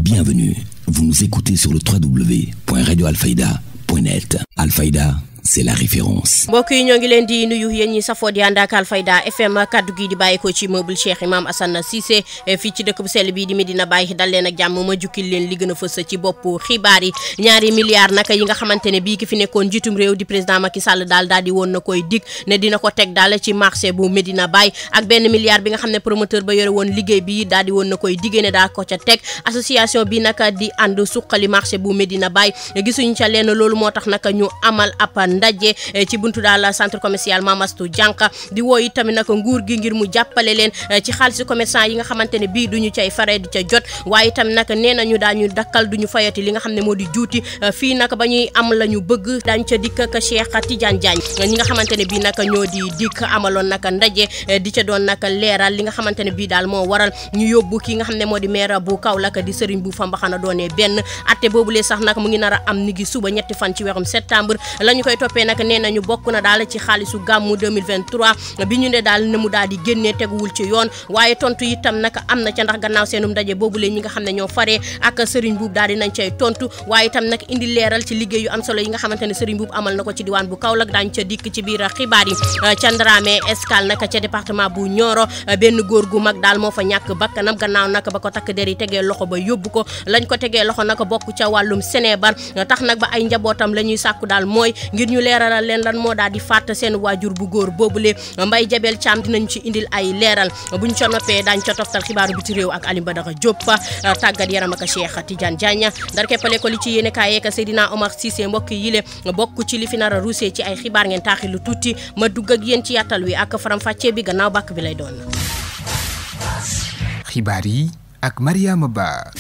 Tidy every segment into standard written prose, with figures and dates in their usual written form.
Bienvenue, vous nous écoutez sur le www.radioalfayda.net. Alfayda, c'est la référence. mbokk yi ñoo ngi leen di nuyu yéen ñi safoo di ànd ak Alfayda FM kaddu gi di bàyyi ko ci meuble Cheikh Imam Assane Cissé fii ci dëkk bu sell bii di Medina Baye dal leen ak jàmm ma jukkil leen li gën a fës ci bopp xibaar yi. ñaari milliards naka yi nga xamante ne bii ki fi nekkoon njiitum réew di président Macky Sall daal di woon na koy dig ne dina ko teg daal ci marché bu Medina Baye ak benn milliard bi nga xam ne promoteur ba yore woon liggéey bi daal di woon na koy diggee ne daa ko ca teg association bi naka di ànd suqali marché bu Medina Baye gisuñu ca leen loolu moo tax naka ñu amal ab ndaje ci buntu daal centre commercial Mamastou Dianka di woo itamit nag nguur gi ngir mu jàppale leen ci xaalis commerçant yi nga xamante ne bii duñu cay fare di ca jot waaye itam nag nee nañu daañu dakkal duñu fayati li nga xam ne moo di juuti fii nag ba ñuy am la ñu bëgg daañu ca dikk ak Cheikh Tidiane Diagne ñi nga xamante ne bii nag ñoo di dikk amaloon nag ndaje di ca doon nag leeral li nga xamante ne bii daal moo waral ñu yóbbu ki nga xam ne moo di maire bu Kaolack di Serigne bu fa mbaxana doonee benn atte boobulee sax nag mu ngi nar a am ni gi suba ñetti fan ci weerum septembre la ñu koy toppee nag nee nañu bokk na daal ci xaalisu gàmmu 2023 bi ñu ne daal ne mu daal di génnee teguwul ci yoon waaye tontu itam nag am na ca ndax gannaaw seenum ndaje boobule ñi nga xam ne ñoo faree ak Serigne Boub daal di nañ cay tontu waaye itam nag indi leeral ci liggéey yu am solo yi nga xamante ne Serigne Boub amal na ko ci diwaan bu Kaolack daañu ca dikk ci biir xibaar yi. ca Ndramé Escale nag ca département bu Nioro benn góor gu mag daal moo fa ñàkk bakkanam gannaaw nag ba ko takk der yi tegee loxo ba yóbbu ko lañ ko tegee loxo nag bokk ca wàllum Sénébar tax nag ba ay njabootam la ñuy sàkku daal mooy ngir ñu leeralal leen lan moo daal di faat seen waajur bu góor boobule Mbaye Jabel Thiam dinañ ci indil ay leeral buñ ca noppee daañ ca toftal xibaaru biti réew ak Alioune Badara Diop tàggat yaram ak Cheikh Tidiane Diagne ndar keppale ko li ci yéene kaay yeeg Seydina Omar Cissé mbokk yi le bokk ci li fi nar a ruusee ci ay xibaar ngeen taaxi lu tuuti ma dugg ak yéen ci yàttal wi ak faram fàccee bi gannaaw bàkk bi lay doon. xibaar yi ak Mariama Ba.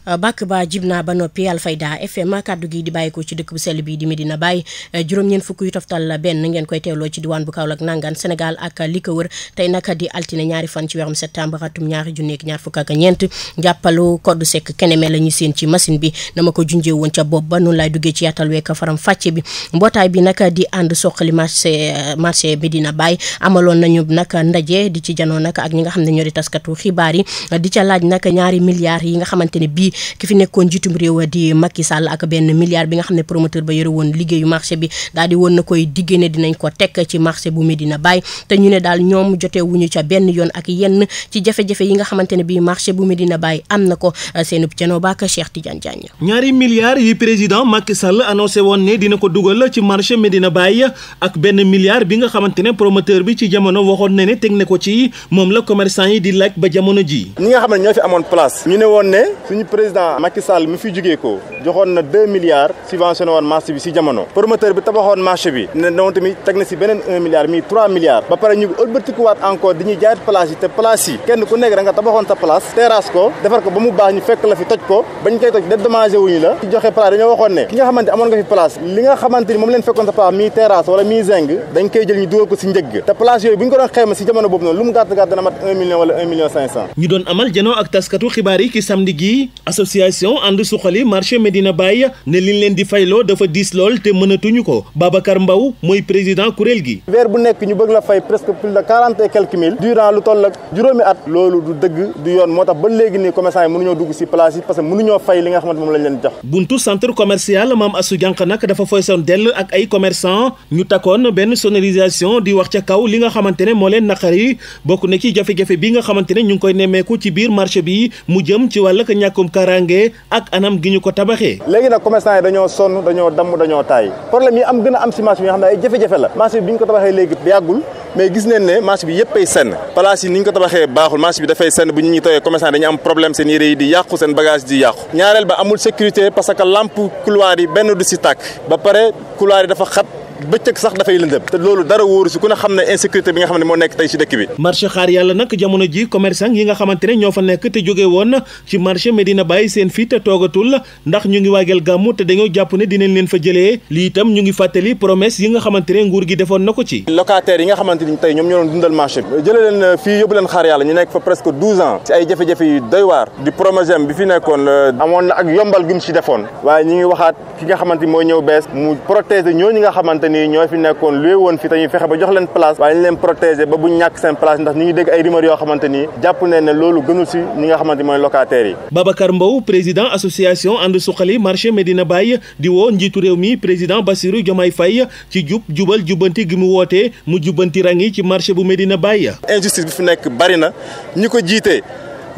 bàkk ba jib naa ba noppi Alfayda FM kaddu gi di bàyyi ko ci dëkk bu sell bi di Medina Baye juróom-ñeent fukk yu toftal benn ngeen koy teewloo ci diwaan bu Kaolack nangaan Sénégal ak li ko wër tey naka di altine ñaari fan ci weerum septembre atum ñaari junneeg ñaar fukk ak ñeent jàppalu code sec keneme la ñu seen ci machine bi na ma ko junjee woon ca bopp ba noonu laay duggee ci yàttal week faram fàcce bi mbootaay bi naka di ànd soqali marché Medina Baye amaloon nañu naka ndaje di ci janoo naka ak ñi nga xam ne ñoo di taskatu xibaar yi di ca laaj naka ñaari milliards yi nga xamante ne bii ki fi nekkoon njiitum réew di Macky Sall ak benn milliard bi nga xam ne promoteur ba yore woon liggéeyu marché bi daal di woon na koy diggee ne dinañ ko tekk ci marché bu Medina Baye te ñu ne daal ñoom jotee wuñu ca benn yoon ak yenn ci jafe-jafe yi nga xamante ne bii marché bu Medina Baye am na ko seenub janoo ba ak Cheikh Tidiane Diagne. ñaari milliards yi président Macky Sall annoncé woon ne dina ko dugal ci marché Medina Baye ak benn milliard bi nga xamante ne promoteur bi ci jamono waxoon na ne teg na ko ci moom la commerçant yi di laaj ba jamono ji. ñi nga xam ne ñoo fi amoon place ñu ne woon ne suñu président Macky Sall mi fi jógee ko joxoon na 2 milliards subventionné woon marché bi si jamono promoteur bi tabaxoon marché bi ne noonu tamit teg na si beneen 1 milliard mi 3 milliards ba pare ñu ëlbatikuwaat encore di ñuy jaayat place yi te place yi kenn ku nekk da nga tabaxoon sa place terrasse ko defar ko ba mu baax ñu fekk la fi toj ko bañ koy toj dédommagé wuñu la ci joxe place dañoo waxoon ne ki nga xamante amoon nga fi place li nga xamante ni moom leen fekkoon sa place mi terrasse wala mi zinc dañ koy jël ñu dugal ko si njëgg te place yooyu bu ñu ko doon xayma si jamono boobu noonu lu mu gàtt gàtt dana mat 1 million wala 1 million 500 ñu doon amal janoo ak taskatu xibaar yi ki samedi gi association ànd suqali marché Medina Baye ne liñ leen di fayloo dafa diis lool te mënatuñu ko Babacar Mbow mooy président kuréel gi. weer bu nekk ñu bëgg la fay presque plus de 40 et quelques mille durant lu toll ak juróomi at loolu du dëgg du yoon moo tax ba léegi nii commerçant yi mënuñoo dugg si place yi parce que mënuñoo fay li nga xamante moom lañ leen jox. buntu centre commercial Mame Assou Dianka nag dafa foysoon dell ak ay commerçant ñu takkoon benn sonorisation di wax ca kaw li nga xamante ne moo leen naqari bokk na ci jafe-jafe bi nga xamante ne ñu ngi koy nemmeeku ci biir marché bi mu jëm ci wàllug ñàkkum kaaraange ak anam gi ñu ko tabaxee. léegi nag commerçant yi dañoo sonn dañoo damm dañoo taay problème yi am gën a am si marché bi nga xam ne ay jafe-jafe la marché bi bi ñu ko tabaxee léegi yàggul mais gis nañ ne marché bi yëpp ay senn place yi ni ñu ko tabaxee baaxul marché bi dafay senn bu ñu ñuy tooyee commerçant dañu am problème seen yére yi di yàqu seen bagage di yàqu ñaareel ba amul sécurité parce que lampe couloir yi benn du si tàkk ba pare couloir yi dafa xat bëccëg sax dafay lëndëm te loolu dara wóoru si ku ne xam ne insécurité bi nga xam ne moo nekk tey si dëkk bi. marché xaar yàlla nag jamono ji commerçant yi nga xamante ne ñoo fa nekk te jóge woon ci marché Medina Baye seen fii te toogatul ndax ñu ngi waajal gàmmu te dañoo jàpp ne dinañ leen fa jëlee lii itam ñu ngi fàttali promesse yi nga xamante ne nguur gi defoon na ko ci. locataires yi nga xamante ni tey ñoom ñoo doon dundal marché bi jëlee leen fii yóbbu leen xaar yàlla ñu nekk fa presque 12 ans ci ay jafe-jafe yu doy waar di Promogem bi fi nekkoon amoon na ak yombal gi mu si defoon waaye ñi ngi waxaat ki nga xamante ni mooy ñëw bees mu protéger ñooñu nga xamante ni ñoo fi nekkoon luy woon fi te ñu fexe ba jox leen place waaye ñu leen protéger ba bu ñàkk seen place ndax ñu ngi dégg ay rumeur yoo xamante ni jàpp ne loolu gënul si ñi nga xamante mooy locataires yi. Babacar Mbow président association ànd suqali marché Medina Baye di woo njiitu réew mi président Bassirou Diomaye Faye ci jubal jubbanti gi mu wootee mu jubbanti rang yi ci marché bu Medina Baye. injustice bi fi nekk bari na ñi ko jiite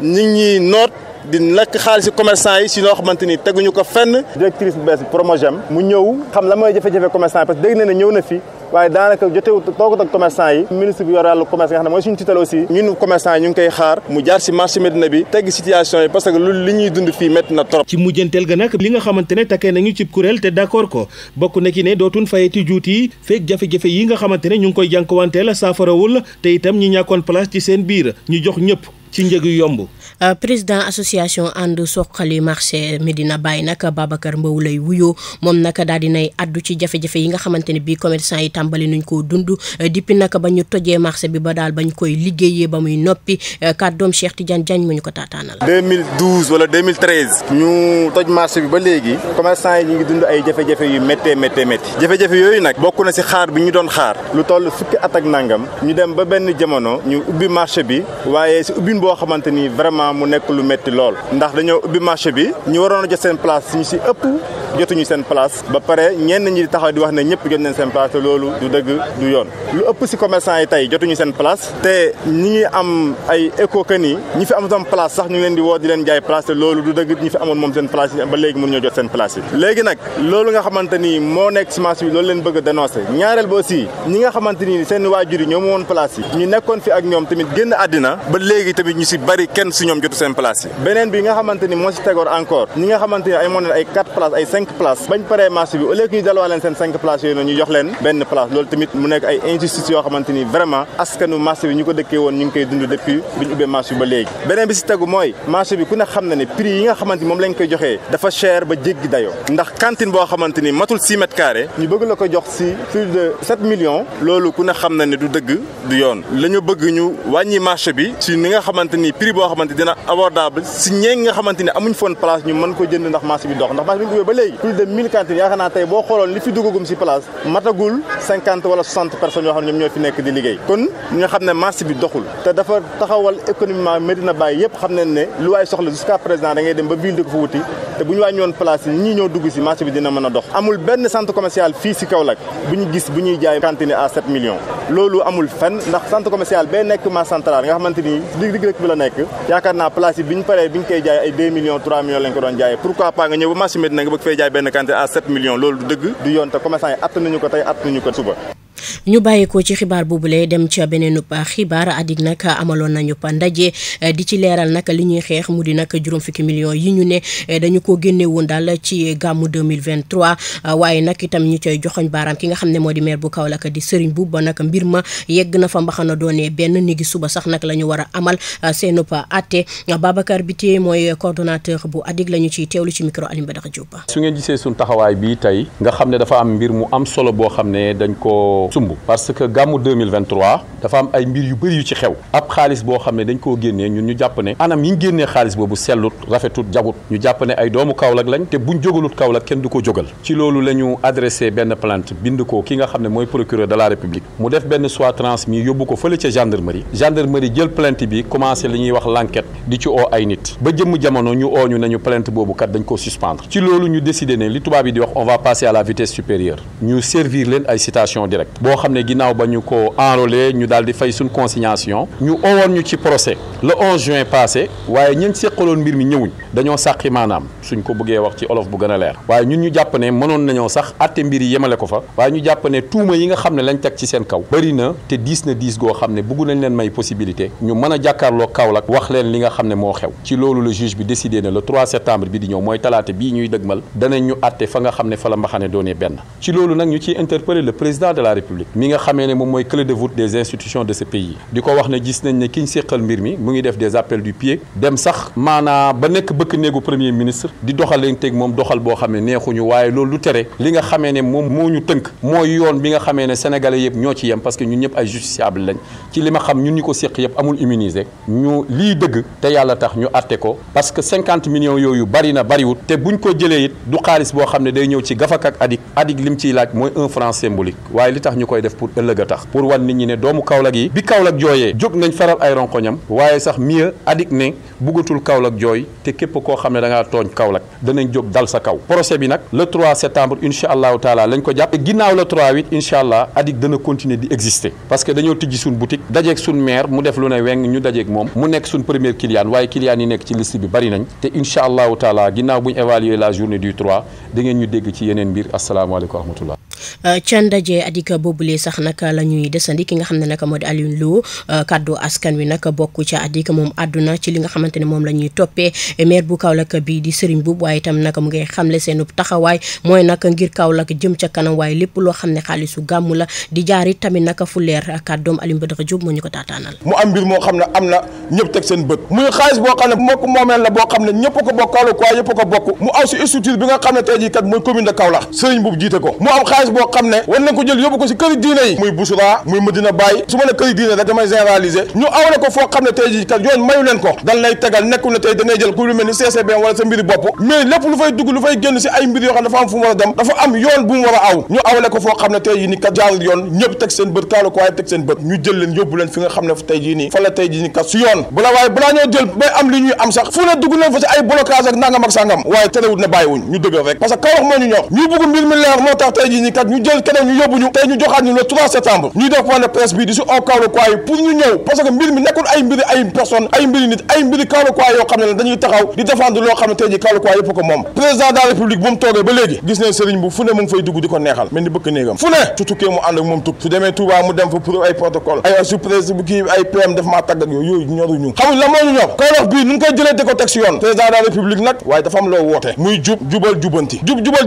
nit ñi noot di lekk xaalis commerçant yi si loo xamante ni teguñu ko fenn. directrice bu bees Promogem mu ñëw xam la mooy jafe-jafe commerçant yi parce que dégg na ne ñëw na fi waaye daanaka jotewu toogut ak commerçant yi. ministre bi yor wàllu commerce nga xam ne mooy suñu tutelle aussi ñun commerçant yi ñu ngi koy xaar mu jaar si marché Médina bi tegg situation yi parce que li ñuy dund fii métti na trop. ci mujjanteel ga nag li nga xamante ne takkee nañu ci kuréel te d'accord ko bokk na ki ne dootuñ fayeti juuti feek jafe-jafe yi nga xamante ne ñu ngi koy jànkuwanteel saafarawul te itam ñi ñàkkoon place ci seen biir ñu jox ñëpp ci njëg yu yomb. président association ànd soqali marché Medina Baye nag Babacar Mbow lay wuyoo moom nag daal dinay addu ci jafe-jafe yi nga xamante ne bii commerçant yi tàmbali nañ koo dund depuis nag ba ñu tojee marché bi ba daal bañ koy liggéeyee ba muy noppi kàddoom Cheikh Tidiane Diagne mu ñu ko taataanal. 2012 wala 2013 ñu toj marché bi ba léegi commerçant yi ñu ngi dund ay jafe-jafe yu méttee jafe-jafe yooyu nag bokk na si xaar bi ñu doon xaar lu toll fukki at ak nangam ñu dem ba benn jamono ñu ubbi marché bi waaye si ubbin boo xamante ni vraiment mu nekk lu métti lool ndax dañoo ubbi marché bi ñu waroon a jot seen place ñu si ëpp jotuñu seen place ba pare ñenn ñi di taxaw di wax ne ñëpp jot nañ seen place te loolu du dëgg du yoon lu ëpp si commerçant yi tey jotuñu seen place te ñi ngi am ay écho que ni ñi fi amoon place sax ñu ngi leen di woo di leen jaay place te loolu du dëgg ñi fi amoon moom seen place yi ba léegi mënuñoo jot seen place yi léegi nag loolu nga xamante ni moo nekk si marché bi loolu leen bëgg a dénoncer ñaareel ba aussi ñi nga xamante ni seen waajur yi ñoo moom place yi ñu nekkoon fi ak ñoom tamit génn àddina ba léegi tamit ñu si bari kenn si ñoom jotu seen place yi beneen bi nga xamante ni moo si tegoor encore ñi nga xamante ni ay moo ne ay 4 places ay 5 places bañ paree marché bi au lieu que ñu dalwaa leen seen 5 places yooyu noonu ñu jox leen benn place loolu tamit mu nekk ay injustice yoo xamante ni vraiment askanu marché bi ñu ko dëkkee woon ñu ngi koy dund depuis bi ñu ubbee marché bi ba léegi beneen bi si tegu mooy marché bi ku ne xam na ne prix yi nga xamante ni moom lañ koy joxee dafa cher ba jéggi dayoo ndax cantine boo xamante ni matul 6 mètres carrés ñu bëgg la ko jox si plus de 7 millions loolu ku ne xam na ne du dëgg du yoon la ñu bëgg ñu wàññi marché bi si ni nga xamante ni prix boo xamante dina abordable si ñee nga xamante ni amuñ foon place ñu mën ko jënd ndax marché bi dox ndax marché bi ubbee ba léegi plus de 1000 cantines yaakaar naa tey boo xooloon li fi duggagum si place matagul 50 wala 60 personnes yoo xam ne ñoom ñoo fi nekk di liggéey kon ñu xam ne marché bi doxul te dafa taxawal économiquement Medina Baye yëpp xam nañ ne lu waay soxla jusqu'à présent da ngay dem ba ville di ko fa wuti te bu ñu wàññi woon place yi ñii ñoo dugg si marché bi dina mën a dox amul benn centre commercial fii si Kaolack bu ñu gis bu ñuy jaay cantine à 7 millions loolu amul fenn ndax centre commercial bee nekk marché central nga xamante ni digg dëkk bi la nekk yaakaar naa place yi bi ñu paree bi ñu koy jaay ay 2 millions 3 millions lañ ko doon jaayee pourquoi pas nga ñëw ba marché Medina nga bëgg fay jaay benn cantine à 7 millions loolu du dëgg du yoon te commerçant yi att nañu ko tey att nañu ko suba. ñu bàyyeekoo ci xibaar boobule dem ca beneen xibaar adik nag amaloon nañu pa ndaje di ci leeral nag li ñuy xeex mu di nag juróom fukki millions yi ñu ne dañu ko génne woon daal ci gàmmu 2023 waaye nag itam ñu coy joxoñ baaraam ki nga xam ne moo di maire bu Kaolack di Serigne Mboup ba nag mbir ma yegg na fa mbaxana doonee benn ni gi suba sax nag la ñu war a amal seenu pa atte Babacar Biteye mooy coordonnateur bu adik la ñu ciy teewlu ci micro Alioune Badara Diop. su ngeen gisee suñ taxawaay bi tey nga xam ne dafa am mbir mu am solo boo xam ne dañ ko sumb parce que gàmmu 2023 dafa am ay mbir yu bëri yu ci xew ab xaalis boo xam ne dañ koo génnee ñun ñu jàpp ne anam yi ñu génnee xaalis boobu sellut rafetut jagut ñu jàpp ne ay doomu Kaolack lañ te buñ jógalut Kaolack kenn du ko jógal ci loolu la ñu adressé benn plainte bind ko ki nga xam ne mooy procureur de la République mu def benn soit transmis yóbbu ko fële ca gendarmerie jël plainte bi commencé li ñuy wax l'enquête di ci oo ay nit ba jëmm jamono ñu oo ñu nañu plainte boobu kat dañ ko suspendre ci loolu ñu décidé ne li tubaab yi di wax on va passer à la vitesse supérieure ñu servir leen ay citation directe boo xam ne ginnaaw ba ñu ko enrôlé ñu daal di fay suñ consignation ñu owoon ñu ci procès le 11 juin passé waaye ñeen séqaloon mbir mi ñëwuñ dañoo sàqi maanaam suñ ko bëggee wax ci olof bu gën a leer waaye ñun ñu jàpp ne mënoon nañoo sax atte mbir yi yemale ko fa waaye ñu jàpp ne tuuma yi nga xam ne lañ teg ci seen kaw bëri na te diis na diis goo xam ne bëggu nañ leen may possibilité ñu mën a jàkkaarloo Kaolack wax leen li nga xam ne moo xew ci loolu le juge bi décidé ne le 3 septembre bi di ñëw mooy talaate bii ñuy dëgmal danañ ñu atte fa nga xam ne fa la mbaxane doonee benn ci loolu nag ñu ciy interpellé le président de la République mi nga xamee ne moom mooy clé de voûte des institutions de ce pays di ko wax ne gis nañ ne ki ñu séqal mbir mi mu ngi def des appels du pied dem sax maanaa ba nekk bëkk néegu premier ministre di doxalanteeg moom doxal boo xam ne neexuñu waaye loolu lu tere li nga xamee ne moom moo ñu tënk mooy yoon bi nga xamee ne sénégalais yëpp ñoo ci yem parce que ñun ñëpp ay justiciable lañ ci li ma xam ñun ñu ko séq yëpp amul immunisé ñu lii dëgg te yàlla tax ñu atte ko parce que 50 millions yooyu bari na bariwut te buñ ko jëlee it du xaalis boo xam ne day ñëw ci gafak ak adik lim ciy laaj mooy 1 franc symbolique waaye li tax ñu koy def pour ëllëg a tax pour wan nit ñi ne doomu Kaolack yi bi Kaolack jooyee jóg nañ faral ay ronkoñam waaye sax mieux adik ne buggatul Kaolack jooy te képp koo xam ne da ngaa tooñ Kaolack danañ jóg dal sa kaw procès bi nag le 3 septembre incha allahu taala lañ ko jàpp ginnaaw le 3/8 incha allah adik dana continuer di exister parce que dañoo tijji suñ boutique dajeeg suñ maire mu def lu ne weng ñu dajeeg moom mu nekk suñ premier client waaye client yi nekk ci liste bi bari nañ te incha allahu taala ginnaaw bu ñu évaluer la journée du 3 da ngeen ñu dégg ci yeneen mbir asalaamaaleykum wa rahmatullah ca ndaje adik boobulee sax nag la ñuy desandi ki nga xam ne nag moo di Alioune Lo kaddu askan wi nag bokk ca adik moom àdduna ci li nga xamante ne moom la ñuy toppee maire bu Kaolack bi di Serigne Mboup waaye itam nag mu ngay xamle seen taxawaay mooy nag ngir Kaolack jëm ca kanam waaye lépp loo xam ne xaalisu gàmmu la di jaari tamit nag fu leer kàddoom Alioune Badara Diop moo ñu ko taataanal. mu am mbir moo xam ne am na ñëpp teg seen bët muy xaalis boo xam ne mbokk moomeel la boo xam ne ñëpp ko bokk Kaolack waaye yëpp ko bokk mu aw si structure bi nga xam ne tey jii kat mooy commune de Kaolack Serigne Mboup jiite ko mu am xaalis boo xam ne war nañ ko jël yóbbu ko si këri diine yi muy Bouchra muy Medina Baye su ma ne këri diine rek damay généraliser ñu awale ko foo xam ne tey jii kat yoon mayu leen ko dan lay tegal nekkul ne tey da ngay jël ku lu mel ni CCB wala sa mbiri bopp mais lépp lu fay dugg lu fay génn si ay mbir yoo xam ne dafa am fu mu war a dem dafa am yoon bu mu war a aw ñu awale ko foo xam ne tey jii ni kat jaarul yoon ñëpp teg seen bët Kaolack waaye teg seen bët ñu jël leen yóbbu leen fi nga xam ne tey jii nii fa la tey jii ni kat su yoon balaa ñoo jël bay am li ñuy am sax fu ne dugg leen fa si ay blocage ak nangam ak sangam waaye terewut ne bàyyiwuñ ñu dëggal rek parce que Kaolack moo ñu ñor ñu bëgg mbir mi leer moo tax tey jii ni kat ñu jël keneen ñu yóbbu ñu tey ñu joxaat ñu le 3 septembre ñuy def point de presse bi di su oo Kaolack waaye pour ñu ñëw parce que mbir mi nekkul ay mbiri ay personne ay mbiri nit ay mbiri Kaolack waaye yoo xam ne dañuy taxaw di défendre loo xam ne tey jii Kaolack waaye yëpp ko moom président de la république bu mu toogee ba léegi gis nañ Serigne bu fu ne mu ngi fay dugg di ko neexal mel ni bëkk néegam fu ne su tukkee mu ànd ak moom tukk su demee Touba mu dem fa pour ay protocole ay su président bu kii ay PM def maa tàgg ak yooyu ñoruñu xamuñ la moo ñu ñor Kaolack bii nu ngi koy jëlee di ko teg si yoon président de la république nag waaye dafa am loo woote muy jubal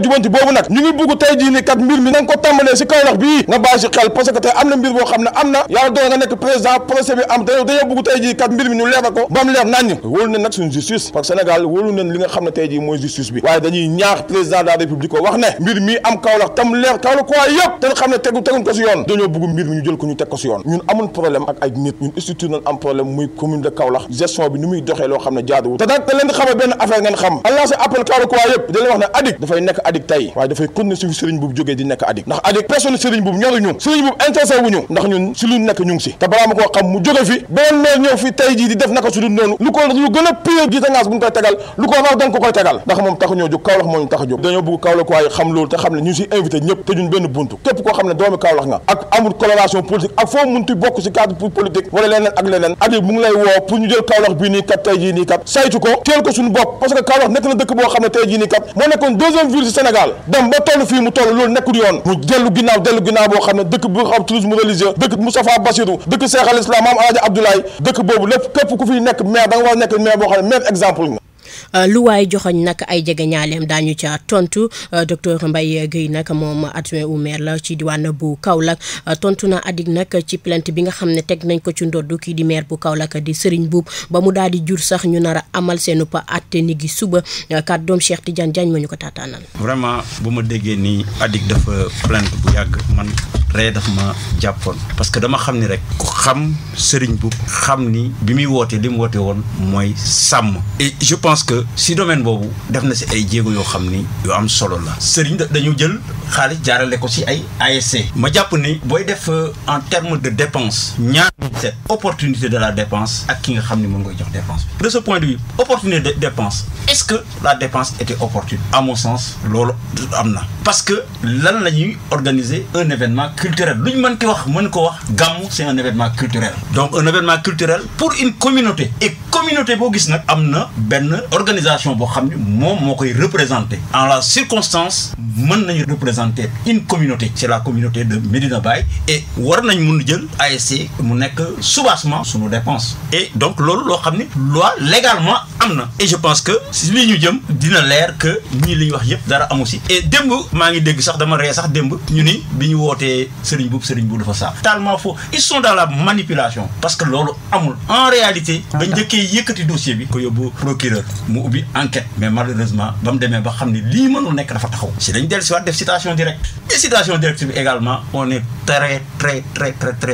jubanti boobu nag ñu ngi bugg tey jii ni kat mbir mi nañ ko tàmbalee si Kaolack bii nga bàyyi si xel parce que tey am na mbir boo xam ne am na yàlla doon nga nekk président procès bi am dañoo bugg tey jii kat mbir mi ñu leer ko ba mu leer naññ wóolu nañ nag suñu justice parce que Sénégal wóolu nañ li nga xam ne tey jii mooy justice bi waaye dañuy ñaax président de la république ko wax ne mbir mi am Kaolack tam leer Kaolack waaye yëpp te xam ne teguñ ko si yoon dañoo bugg mbir mi ñu jël ko ñu teg ko si yoon ñun amul problème ak ay nit ñun structure nañ am problème muy commune de Kaolack gestion bi ni muy doxee loo xam ne jaaduwul te nag da leen di xamal benn affaire ngeen xam Allah sa appel Kaolack waaye yëpp da leen wax ne adik dafay nekk adik tey waaye dafay continuer si Serigne Mboup jógee di nekk adik ndax adik personne Serigne Mboup ñoruñu Serigne Mboup intéressé wuñu ndax ñun si lu nekk ñu ngi si te balaa ma koo xam mu jóge fi beneen maire ñëw fi tey jii di def naka su dul noonu lu gën a pire jiite ngaas bu ñu koy tegal lu ko raw dañ ko koy tegal ndax moom tax ñoo jóg Kaolack moo ñu tax a jóg dañoo bëgg Kaolack waaye xam loolu te xam ne ñu si invité ñëpp te ñun benn buntu képp koo xam ne doomi Kaolack nga ak amul coloration politique ak foo munti bokk si cadre politique wala leneen ak leneen adik mu ngi lay woo pour ñu jël Kaolack bii nii kat tey jii nii kat saytu ko teel ko suñu bopp parce que Kaolack nekk na dëkk boo xam ne tey jii nii kat moo nekkoon deuxième ville si Sénégal dem ba toll fii mu toll loolu nekkul yoon mu dellu ginnaaw boo xam ne dëkk bu xam tourisme religieux dëkk Moustapha Bassirou dëkk Cheikh Al Islam Maam Alaaji Abdoulaye dëkk boobu lépp képp ku fiy nekk maire da nga war a nekk maire boo xam ne maire exemple nga lu waay joxoñ nag ay jege ñaaleem daañu ca tontu docteur Mbaye Guèye nag moom adjoint au maire la ci diwaan bu Kaolack tontu na adik nag ci plainte bi nga xam ne teg nañ ko ci ndoddu kii di maire bu Kaolack di Serigne Mboup ba mu daal di jur sax ñu nar a amal seenu pa atte ni gi suba kàddoom Cheikh Tidiane Diagne ma ñu ko taataanal. vraiment bu ma déggee ni adik dafa plainte bu yàgg man ree daf ma jàppoon parce que dama xam ni rek ku xam Serigne Mboup xam ni bi muy woote li mu woote woon mooy sàmm et je pense que si domaine boobu def na si ay jéego yoo xam ni yu am solo la Serigne dañu jël xaalis jaarale ko si ay ASC ma jàpp ni booy def en terme de dépense ñaar cette opportunité de la dépense ak ki nga xam ni mën ngay jox dépense de ce point de vue opportunité de dépense est-ce que la dépense était opportune à mon sens loolu am na parce que lan la ñuy organiser un événement culturel lu ñu mën ko wax gàmmu c'est un événement culturel donc un événement culturel pour une communauté et communauté boo gis nag am na benn organisation boo xam ne moom moo koy représenter en la circonstance mën nañu représenter une communauté c'est la communauté de Medina Baye et war nañ mun jël ASC mu nekk soubassement sunu dépense et donc loolu loo xam ne loi légalement am na et je pense que si li ñu jëm dina leer que ñii li ñu wax yëpp dara amu si et démb maa ngi dégg sax dama ree sax démb ñu ni bi ñu wootee Serigne Boub dafa saaf totalement faux. Ils sont dans la manipulation parce que loolu amul en réalité bañ njëkkee yëkkati dossier bi ko yóbbu procureur mu ubbi enquête mais malheureusement ba mu demee ba xam ne lii mënul nekk dafa taxaw si dañ dellu si waat def citation directe et citation directe bi également on est très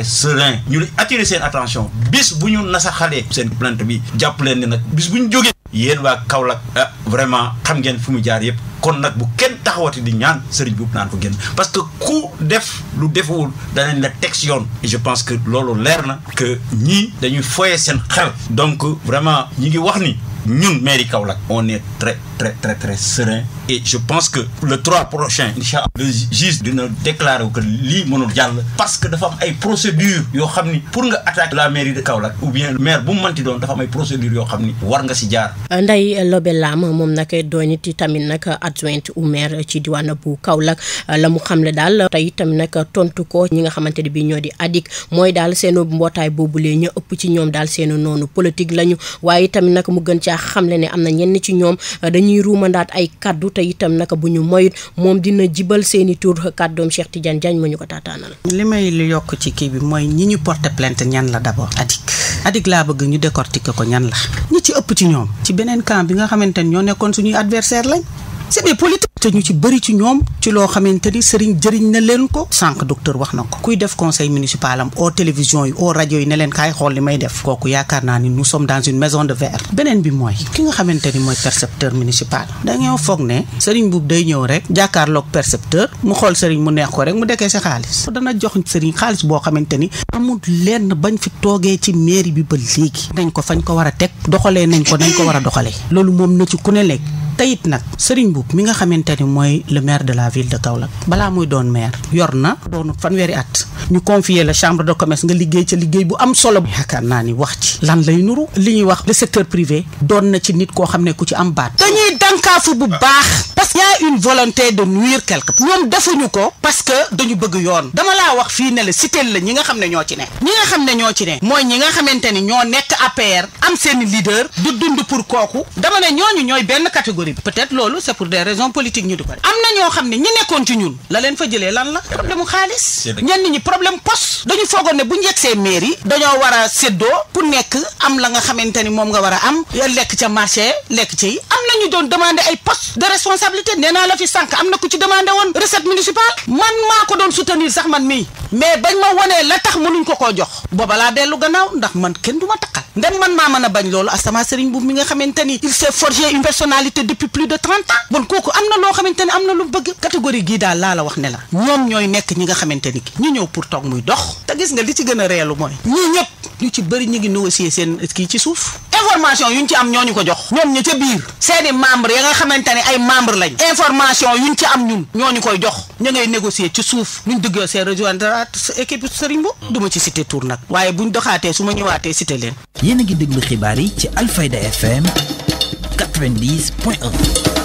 serein ñu attirer seen attention bis bu ñu nasaxalee seen plainte bi jàpp leen ne nag bis bu ñu jógee yéen waa Kaolack vraiment xam ngeen fu mu jaar yëpp kon nag bu kenn taxawati di ñaan Serigne Boub naan ko génn parce que ku def lu defewul danañ la teg si yoon et je pense que loolu leer na que ñii dañuy foye seen xel donc vraiment ñi ngi wax ni ñun mairie Kaolack on est très serein et je pense que le 3 prochain inchallah le juge dina déclarer que lii mënul jàll parce que dafa am ay procédures yoo xam ni pour nga attaquer la mairie de Kaolack ou bien maire bu mu mënti doon dafa am ay procédures yoo xam ni war nga si jaar. Ndeye Lobé Lam moom nag doon it tamit nag adjointe au maire ci diwaan bu Kaolack la mu xamle daal tey tamit nag tontu ko ñi nga xamante ne bii ñoo di ADIC mooy daal seen mbootaay boobulee ñu ëpp ci ñoom daal seen noonu politique lañu waaye tamit nag mu gën caa xamle ne am na ñenn ci ñoom dañuy ruumandaat ay kaddu te itam naka bu ñu moyut moom dina jibal seeni tur kàddoom Cheikh Tidiane Diagne ma ñu ko taataanal. li may lu yokk ci kii bi mooy ñi ñu porté plainte ñan la d'abord ADIC laa bëgg ñu décortiquer ko ñan la ñi ci ëpp ci ñoom ci beneen camp bi nga xamante ne ñoo nekkoon suñuy adversaire lañ c'est des politiques te ñu ci bëri ci ñoom ci loo xamante ni sëriñ jëriñ na leen ko sànq docteur wax na ko kuy def conseil municipal am au télévision yi au rajo yi ne leen kaay xool li may def kooku yaakaar naa ni nous sommes dans une maison de verre beneen bi mooy ki nga xamante ni mooy percepteur municipal dañoo foog ne sëriñ Boub day ñëw rek jàkkaarloog percepteur mu xool sëriñ mu neex ko rek mu dekkee si xaalis dana jox sëriñ xaalis boo xamante ni amul lenn bañ fi toogee ci mairie bi ba léegi nañ ko fañ ko war a teg doxalee nañ ko war a doxalee loolu moom na ci ku ne léegi teyit nag Serigne Boub mi nga xamante ni mooy le maire de la ville de Kaolack balaa muy doon maire yor na doonu fanweeri at ñu confier la chambre de commerce nga liggéey ca liggéey bu am solo yaakaar naa ni wax ci lan lay nuru li ñuy wax le secteur privé doon na ci nit koo xam ne ku ci am baat dañuy dankaafu bu baax parce que y a une volonté de nuire quelque ñoom defuñu ko parce que dañu bëgg yoon dama laa wax fii ne la cité la ñi nga xam ne ñoo ci ne mooy ñi nga xamante ni ñoo nekk APR am seen leader du dund pour kooku dama ne ñooñu ñooy benn catégorie peut-être loolu c'est pour des raisons politiques ñu di ko am na ñoo xam ne ñi nekkoon ci ñun la leen fa jëlee lan la problème mu xaalis ñenn ñi problème poste dañu foogoon ne bu ñu yegsee mairie dañoo war a séddoo ku nekk am la nga xamante ni moom nga war a am lekk ca marché lekk ca yi am na ñu doon demander ay poste de responsabilité nee naa la fi sànq am na ku ci demandé woon recette municipale man maa ko doon soutenir sax man mii mais bañ ma wonee la tax mënuñ ko koo jox booba laa dellu gannaaw ndax man kenn du ma takkal ndem man maa mën a bañ loolu astama Serigne Boub mi nga xamante ni il s'est forgé une personnalité depuis plus de 30 ans bon kooku am na loo xamante ni am na lu bëgg catégorie gii daal laa la wax ne la ñoom ñooy nekk ñi nga xamante ni ñu ñëw pour toog muy dox te gis nga li ci gën a reelu mooy ñii ñëpp ñu ci bëri ñu ngi négocier seen kii ci suuf information yuñ ci am ñooñu ko jox ñoom ña ca biir seeni membre ya nga xamante ne ay membre lañ information yuñ ci am ñun ñooñu koy jox ña ngay négocier ci suuf nuñ dëggee seen rejoindre équipe Serigne Boub du ma ci cité tour nag waaye buñ doxaatee su ma ñëwaatee cité leen. yéen a ngi déglu xibaar yi ci Alfayda FM 90.1.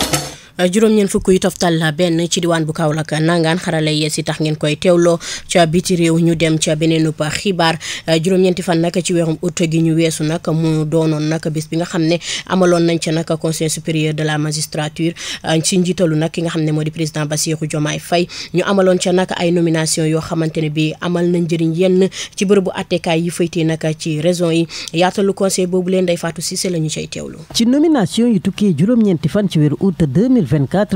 juróom-ñeent fukk yu toftal benn ci diwaan bu Kaolack nangaan xarala yees yi tax ngeen koy teewloo ca biti réew ñu dem ca beneen xibaar juróom-ñeenti fan nag ci weerum août gi ñu weesu nag mu doonoon nag bis bi nga xam ne amaloon nañ ca nag conseil supérieur de la magistrature ci njiitalu nag ki nga xam ne moo di président Bassirou Diomaye Faye ñu amaloon ca nag ay nomination yoo xamante ne bi amal na njëriñ yenn ci bërëbu attekaay yi faytee nag ci raison yi yaatalu conseil boobu leen Ndeye Fatou Cissé la ñu cay teewlu. ci nomination yu tukkee juróom-ñeenti fan ci weeru août 2024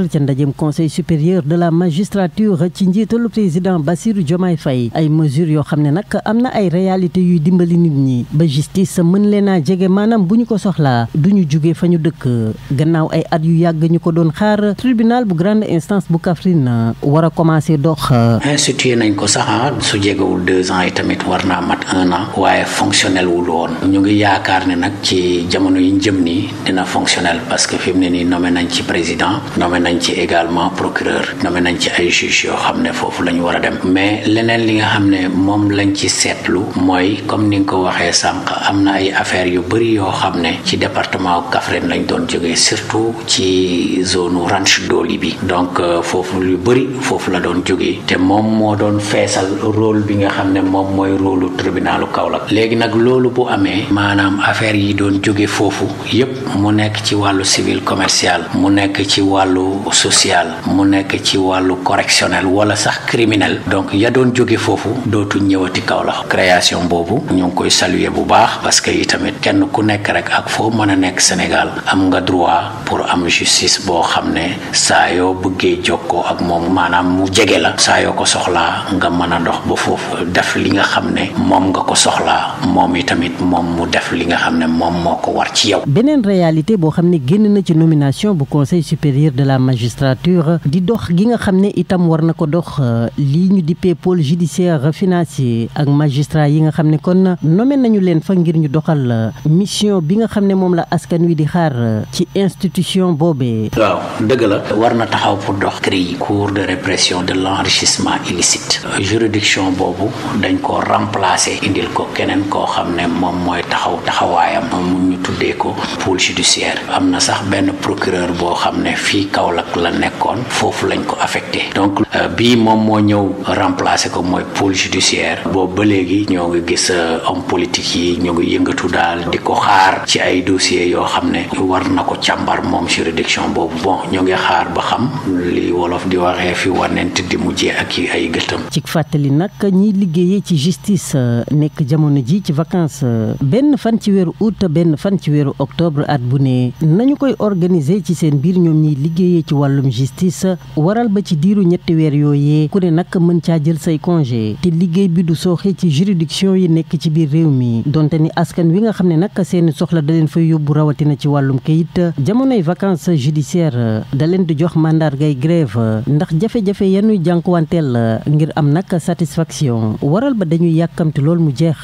ca ndajem conseil supérieur de la magistrature ci njiitalu président Bassirou Diomaye Faye ay mesures yoo xam ne nag am na ay réalités yuy dimbali nit ñi ba justice mën leen a jege maanaam bu ñu ko soxlaa du ñu jugee fa ñu dëkk gannaaw ay at yu yàgg ñu ko doon xaar tribunal bu grande instance bu Kaffrine war a commencé dox. institué nañ ko sax su jegewul 2 ans yi tamit war naa mat 1 an waaye fonctionnel wul woon ñu ngi yaakaar ne nag ci jamono yi ñu jëm nii dina fonctionnel parce que fi mu ne nii nommé nañ ci président nommé nañ ci également procureur nommé nañ ci ay juges yoo xam ne foofu la ñu war a dem mais leneen li nga xam ne moom lañ ci seetlu mooy comme ni nga ko waxee sànq am na ay affaires yu bëri yoo xam ne ci département Kaffrine lañ doon jógee surtout ci zone Ranch Doli bi donc foofu yu bëri foofu la doon jógee te moom moo doon feesal rôle bi nga xam ne moom mooy rôle tribunalu Kaolack léegi nag loolu bu amee maanaam affaire yi doon jóge foofu yépp mu nekk ci wàllu civil commercial mu nekk ci wàllu social mu nekk ci wàllu correctionnel wala sax criminel donc ya doon jóge foofu dootu ñëwati Kaolack création boobu ñu ngi koy saluer bu baax parce que itamit kenn ku nekk rek ak foo mën a nekk Sénégal am nga droit pour am justice boo xam ne saa yoo bëggee jokkoo ak moom maanaam mu jege la saa yoo ko soxlaa nga mën a dox ba foofu def li nga xam ne moom nga ko soxlaa moom itamit moom mu def li nga xam ne moom moo ko war ci yow. beneen réalité boo xam ne génn na ci nomination bu conseil supérieur de la magistrature di dox gi nga xam ne itam war na ko dox lii ñu dippee pôle judiciaire financier ak magistrat yi nga xam ne kon nommé nañu leen fa ngir ñu doxal mission bi nga xam ne moom la askan wi di xaar ci institution boobee. waaw dëgg la war na taxaw pour dox CREI cour de répression de l'enrichissement illicite juridiction boobu dañ ko remplacer indil ko keneen koo xam ne moom mooy taxawaayam mu ñu tuddee ko pôle judiciaire am na sax benn procureur boo xam ne fii Kaolack la nekkoon foofu lañ ko affecté donc bii moom moo ñëw remplacer ko mooy pôle judiciaire boobu ba léegi ñoo ngi gis homme politique yi ñoo ngi yëngatu daal di ko xaar ci ay dossiers yoo xam ne war na ko càmbar moom juridiction boobu bon ñoo ngi xaar ba xam li wolof di waxee fi wanent di mujjee ak ay gëtëm. ci fàttali nag ñiy liggéeyee ci justice nekk jamono ji ci vacances benn fan ci weeru août benn fan ci weeru octobre at bu ne nañu koy organiser ci seen biir ñoom ñiy liggéeyee ci wàllum justice waral ba ci diiru ñetti weer yooyee ku ne nag mën caa jël say congé te liggéey bi du sooxe ci juridiction yi nekk ci biir réew mi donte ni askan wi nga xam ne nag seeni soxla da leen fay yóbbu rawatina ci wàllum kayit jamonoy vacances judiciaire da leen di jox mandargay grève ndax jafe-jafe yanuy jànkuwanteel ngir am nag satisfaction waral ba dañuy yàkkamti lool mu jeex.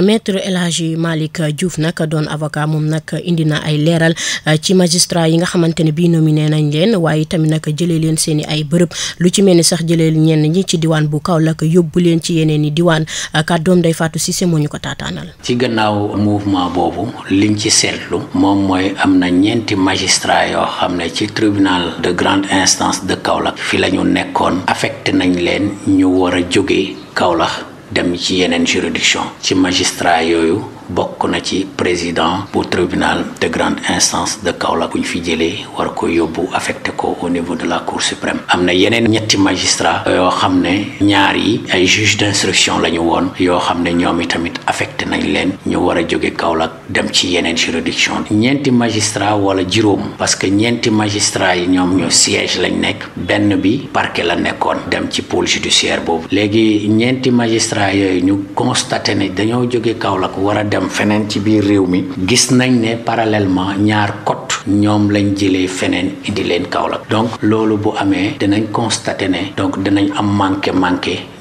maître El Hadji Malick Diouf nag doon avocat moom nag indi na ay leeral ci magistrat yi nga xamante ne bii nominé nañ leen waaye tamit nag jëlee leen seen i ay bërëb lu ci mel ni sax jëlee ñenn ñi ci diwaan bu Kaolack yóbbu leen ci yeneen i diwaan kàddoom day Fatou Cissé moo ñu ko taataanal. ci gannaaw mouvement boobu liñ ci seetlu moom mooy am na ñeenti magistrat yoo xam ne ci tribunal de grande instance de Kaolack fi la ñu nekkoon affecté nañ leen ñu war a jógee Kaolack dem ci yeneen juridiction ci magistrat yooyu bokk na ci président bu tribunal de grande instance de Kaolack bu ñu fi jëlee war ko yóbbu affecté ko au niveau de la cour suprême am na yeneen ñetti magistrat yoo xam ne ñaar yi ay juge d'instruction la ñu woon yoo xam ne ñoom itamit affecté nañ leen ñu war a jóge Kaolack dem ci yeneen juridiction ñeenti magistrat wala juróom parce que ñeenti magistrat yi ñoom ñoo siège lañ nekk benn bi parquet la nekkoon dem ci pôle judiciaire boobu léegi ñeenti magistrat yooyu ñu constaté ne dañoo jóge Kaolack war a dem feneen ci biir réew mi gis nañ ne parallèlement ñaar cote ñoom lañ jëlee feneen indi leen Kaolack donc loolu bu amee dinañ constaté ne donc dinañ am manqué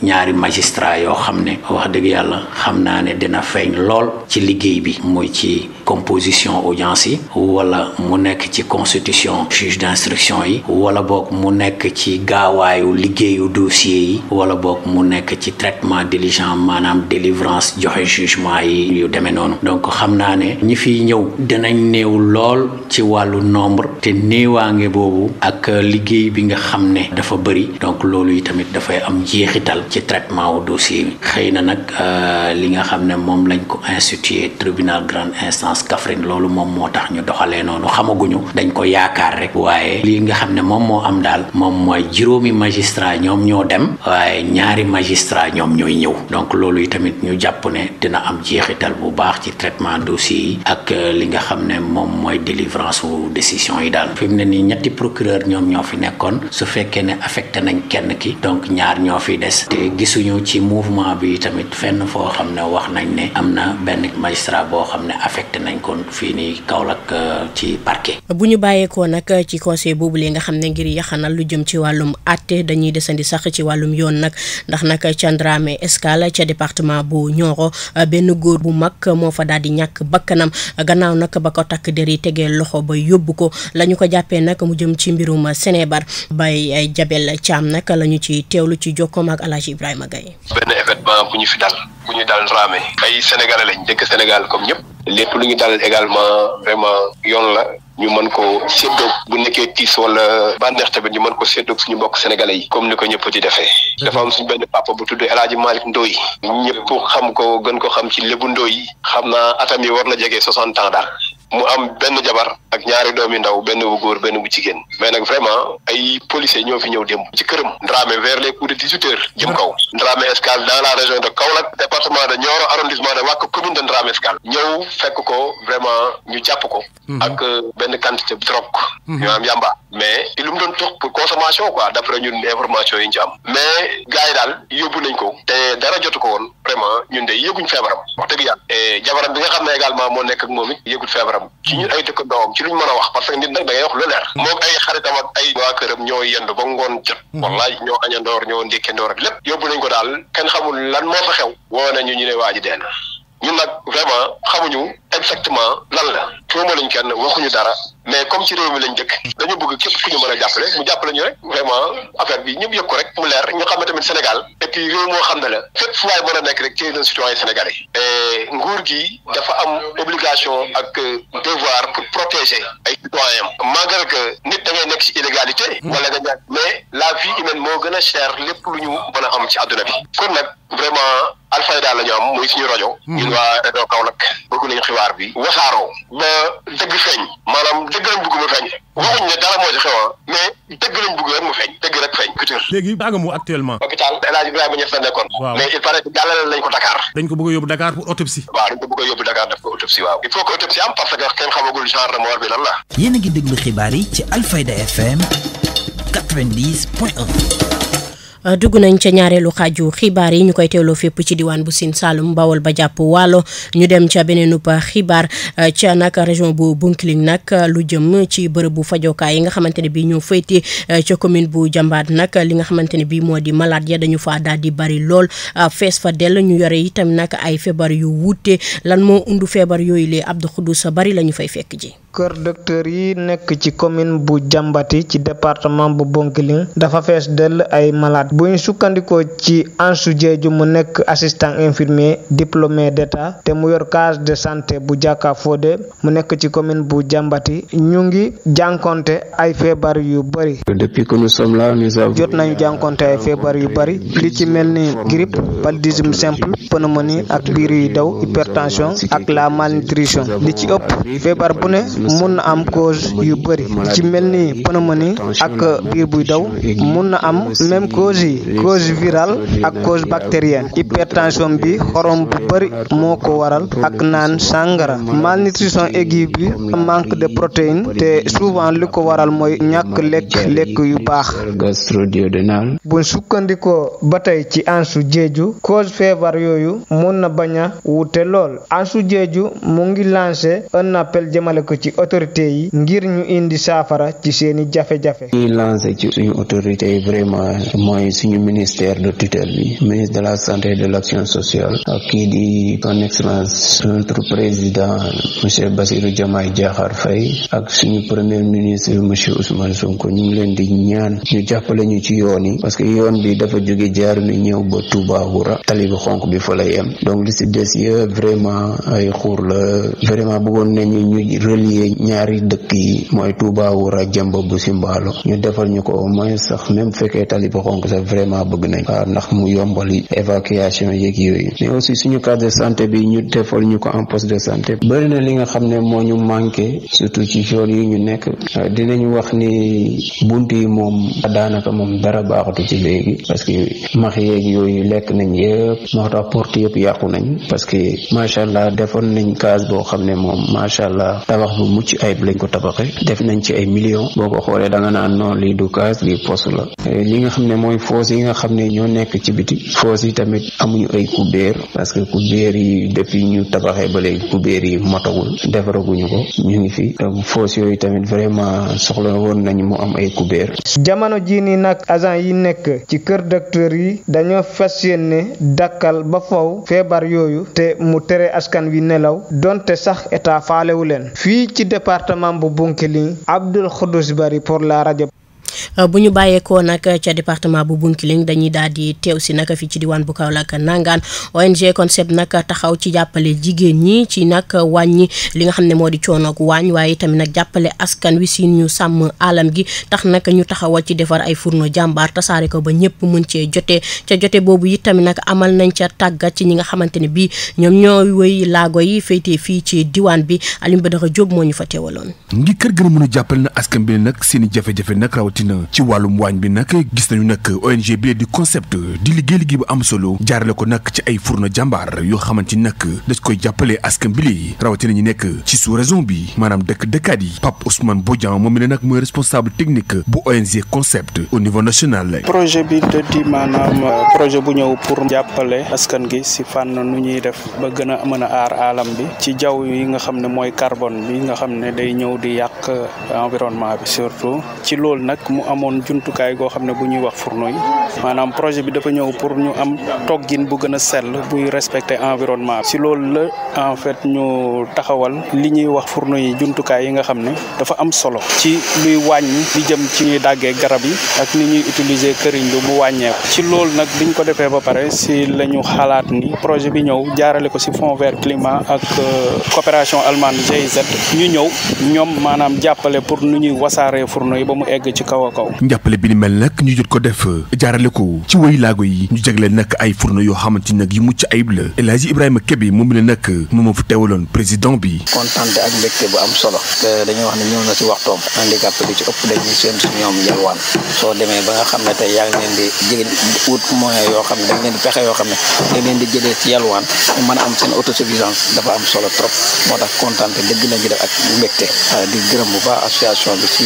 ñaari magistrat yoo xam ne wax dëgg yàlla xam naa ne dina feeñ lool ci liggéey bi muy ci composition audience yi wala mu nekk ci constitution juge d'instruction yi wala boog mu nekk ci gaawaayu liggéeyu dossier yi wala boog mu nekk ci traitement diligent maanaam délivrance joxe jugement yi yu demee noonu donc xam naa ne ñi fiy ñëw dinañ néew lool ci wàllu nombre te néewaange boobu ak liggéey bi nga xam ne dafa bëri donc loolu yi tamit dafay am jeexital ci traitement wu dossier bi xëy na nag li nga xam ne moom lañ ko institué tribunal grande instance Kaffrine loolu moom moo tax ñu doxalee noonu xamaguñu dañ ko yaakaar rek waaye li nga xam ne moom moo am daal moom mooy juróomi magistrat ñoom ñoo dem waaye ñaari magistrat ñoom ñooy ñëw donc loolu yi tamit ñu jàpp ne dina am jeexital bu baax ci traitement dossier yi ak li nga xam ne moom mooy délivrance wu décision yi daal fi mu ne nii ñetti procureur ñoom ñoo fi nekkoon su fekkee ne affecté nañ kenn ki donc ñaar ñoo fi des te gisuñu ci mouvement bi tamit fenn foo xam ne wax nañ ne am na benn magistrat boo xam ne affecté nañ ko fii nii Kaolack ci parquet. bu ñu bàyyeekoo nag ci conseil boobu lee nga xam ne ngir yaxanal lu jëm ci wàllum àtte dañuy desandi sax ci wàllum yoon nag ndax nag ca Ndramé Escale ca département bu Nioro benn góor bu mag moo fa daal di ñàkk bakkanam gannaaw nag ba ko takk der yi tegee loxo ba yóbbu ko la ñu ko jàppee nag mu jëm ci mbirum Sénébar bay ay Jabel Thiam nag la ñu ci teewlu ci jokkoom ak Alhaji Ibrahima Gaye. benn événement bu ñu fi dal Ndramé ay Sénégalais lañ dëkk Sénégal comme ñëpp lépp lu ñu dal également vraiment yoon la ñu mën ko séddoog bu nekkee tiis wala bànneex tamit ñu mën ko séddoog suñu mbokk sénégalais yi comme ni ko ñëpp di defee. dafa am suñu benn papa bu tudd El Hadji Malick Ndoye ñëpp xam ko gën ko xam ci Lébu Ndoye xam naa atam yi war na jege 60 ans daal mu am benn jabar ak ñaari doomi ndaw benn bu góor benn bu jigéen mais nag vraiment ay policiers ñoo fi ñëw démb ci këram Ndramé vers les coups de 18 heures jëm kaw Ndramé Escale dans la région de Kaolack département de Nioro arrondissement de Wack commune de Ndramé Escale ñëw fekk ko vraiment ñu jàpp ko ak benn quantité drogue ñu am yamba mais lu mu doon tox pour consommation quoi d'après ñun information yi ñu ci am mais gars yi daal yóbbu nañ ko te dara jotu ko woon vraiment ñun de yëguñ feebaram wax dëgg yàlla et jabaram bi nga xam ne également moo nekk ak moom it yëgul feebaram ci ñun ay dëkkandoom ci luñ mën a wax parce que nit nag da ngay wax lu leer moom ay xaritam ak ay waa këram ñoo yendu ba ngoon jot wallaay ñoo añandoor ñoo ndékkandoor ak lépp yóbbu nañ ko daal kenn xamul lan moo fa xew woo nañu ñu ne waa ji dee na ñun nag vraiment xamuñu exactement lan la tuuma lañ kenn waxuñu dara mais comme ci réew mi lañ dëkk dañu bëgg képp ku ñu mën a jàppale mu jàppale ñu rek vraiment affaire bi ñëpp yëg ko rek mu leer ñu xam ne tamit Sénégal et puis réew moo xam ne la fépp fu waay mën a nekk rek ci un citoyen sénégalais et nguur gi dafa am obligation ak devoir pour protéger ay citoyens malgré que nit da ngay nekk ci illégalité wala nga ñàkk mais la vie humaine moo gën a cher lépp lu ñu mën a am ci àdduna bi kon nag vraiment Alfayda la ñu am muy suñu rajo ñun waa rajo Kaolack bëgg nañu xibaar bi wasaaroo ba dëgg feeñ maanaam dëgg lañ bëgg mu feeñ waxuñ ne dara moo ci xewa mais dëgg lañ bëgg rek mu feeñ dëgg rek feeñ couture léegi baa nga mu actuellement hôpital El Hadji Ibrahima Niass la nekkoon mais il paraît que jàllale lañ ko Dakar dañ ko bëgg a yóbbu Dakar pour autopsie waaw dañ ko bëgg a yóbbu Dakar def ko autopsie waaw il faut que autopsie am parce que kenn xamagul genre de mort bi lan la yéen a ngi déglu xibaar yi ci Alfayda FM 90.1 dugg nañ ca ñaareelu xaaju xibaar yi ñu koy teewloo fépp ci diwaan bu Sine Saalum Bawol ba jàpp Waalo ñu dem ca beneenub xibaar ca nag région bu Bounkiling nag lu jëm ci bërëb bu fajokaay yi nga xamante ne bii ñoo féete ca commune bu Jambaat nag li nga xamante ne bii moo di malade ya dañu faa daal di bari lool fees fa dell ñu yore itam nag ay feebar yu wuute lan moo undu feebar yooyu lee Abdou Khoudous bari la ñu fay fekk ji. kër docteur yi nekk ci commune bu Jambati ci département bu Bounkiling dafa fees dell ay malade bu ñu sukkandikoo ci Ansou Diédhiou mu nekk assistant infirmier diplômé d'état te mu yor case de santé bu Jaka Fodé mu nekk ci commune bu Jambati ñu ngi jànkonte ay feebar yu bari. Depuis que nous sommes là, nous avons jot nañu jànkonte ay feebar yu bari li ci mel ni grippe paludisme simple pneumonie ak biir yu daw hypertension ak la malnutrition li ci ëpp feebar bu ne mun na am cause yu bari ci mel ni pneumonie ak biir buy daw mun na am même cause yi cause virale ak cause bactérienne hypertension bi xorom bu bari moo ko waral ak naan sàngara malnutrition aiguë bi manque de protéines te souvent li ko waral mooy ñàkk lekk yu baax gastro-duodénal. bu sukkandikoo ba tey ci Ansou Diédhiou cause feebar yooyu mun na bañ a wute lool Ansou Diédhiou mu ngi lancé un appel jëmale ko ci autorité yi ngir ñu indi saafara ci seeni jafe-jafe. ñuy lancé ci suñu autorité yi vraiment mooy suñu ministère de tutelle bi ministre de la santé et de l'action sociale ak kii di son excellence notre président monsieur Bassirou Diomaye Diakhar Faye ak suñu premier ministre monsieur Ousmane Sonko ñu ngi leen di ñaan ñu jàppale ñu ci yoon yi parce que yoon bi dafa jóge jaar ni ñëw ba Touba Wura tali bi xonk bi fa lay yem donc li si des yëpp vraiment ay xuur la vraiment bëggoon nañu ñu relier ñaari dëkk yi mooy Touba Wura Jamba bu Simbaalo ñu defal ñu ko au moins sax même fekkee tali bi xonk sax vraiment bëgg nañ waaw ndax mu yombali évacuation yeeg yooyu mais aussi suñu case de santé bi ñu defal ñu ko en poste de santé bëri na li nga xam ne moo ñu manqué surtout ci zone yi ñu nekk dinañu wax ni bunt yi moom daanaka moom dara baaxatu ci léegi parce que max yeeg yooyu lekk nañ yëpp moo tax porte yëpp yàqu nañ parce que macha allah defoon nañ case boo xam ne moom macha allah tabax bu mucc ayib lañ ko tabaxee def nañ ci ay millions boo ko xoolee da nga naan non lii du kaas lii poste la li nga xam ne mooy foos yi nga xam ne ñoo nekk ci biti foos yi tamit amuñu ay kubéer parce que kubéer yi depuis ñu tabaxee ba léegi kubéer yi motagul defaraguñu ko ñu ngi fi foos yooyu tamit vraiment soxla woon nañu mu am ay kubéer. jamono jii nii nag agent yi nekk ci kër docteur yi dañoo fas yéene dakkal ba faw feebar yooyu te mu tere askan wi nelaw donte sax état faalewu leen fii ci département bu Bounkiling Abdoul Khoudous Bari pour la rajo. bu ñu bàyyeekoo nag ca département bu Bounkiling dañuy daal di teew si nag fii ci diwaan bu Kaolack nangaan ONG Concept nag taxaw ci jàppale jigéen ñi ci nag wàññi li nga xam ne moo di coonoog waañ waaye tamit nag jàppale askan wi si ñu sàmm alam gi tax nag ñu taxawal ci defar ay fourneau jàmbaar tasaare ko ba ñëpp mën cee jotee ca jote boobu it tamit nag amal nañ ca tàggat ci ñi nga xamante ne bii ñoom ñooy wëy laago yi féetee fii ci diwaan bi Alioune Badara Diop moo ñu fa teewaloon. ngi kër gën a mën a jàppale na askan bi nag seen i jafe-jafe nag rawatina ci wàllum waañ bi nag gis nañu nag ONG bi di Concept di liggéey bu am solo jaarale ko nag ci ay fourneau jàmbaar yoo xamante ni nag dañ koy jàppale askan bi li rawatina ñi nekk ci sous-région bi maanaam dëkkaat yi Pape Ousmane Bodian moom mi ne nag mooy responsable technique bu ONG Concept au niveau national. projet bi da di maanaam projet bu ñëw pour jàppale askan gi si fànn nu ñuy def ba gën a mën a aar alam bi ci jaww yi nga xam ne mooy carbone bi nga xam ne day ñëw di yàq environnement bi surtout ci loolu nag mu amoon jumtukaay goo xam ne bu ñuy wax fourneau yi maanaam projet bi dafa ñëw pour ñu am toggin bu gën a sell buy respecter environnement bi si loolu la en fait ñu taxawal li ñuy wax fourneau yi jumtukaay yi nga xam ne dafa am solo ci luy wàññi li jëm ci dàggee garab yi ak ni ñuy utiliser këriñ bi mu wàññeeku ci loolu nag biñ ko defee ba pare si la ñu xalaat ni projet bi ñëw jaarale ko si Fonds vert climat ak coopération allemande GIZ ñu ñëw ñoom maanaam jàppale pour nu ñuy wasaaree fourneau yi ba mu egg ci kaw a kaw. njàppale bi ni mel nag ñu jot ko def jaarale ko ci woy laago yi ñu jagleel nag ay fourneau yoo xamante ni nag yu mucc ayib la El Hadji Ibrahima Kébé moom la nag moom fi teewaloon président bi. kontante ak mbégte bu am solo dañuy wax ne ñëw na ci waxtoom handicapé bi ci ëpp dañuy seen si ñoom yalwaan soo demee ba nga xam ne tey yaa ngi leen di jigéen wut moyen yoo xam ne dañ leen di pexe yoo xam ne dañ leen di jëlee ci yalwaan ñu mën a am seen autosuffisance dafa am solo trop moo tax kontante dëgg lañu def ak mbégte di gërëm bu baax association bi ci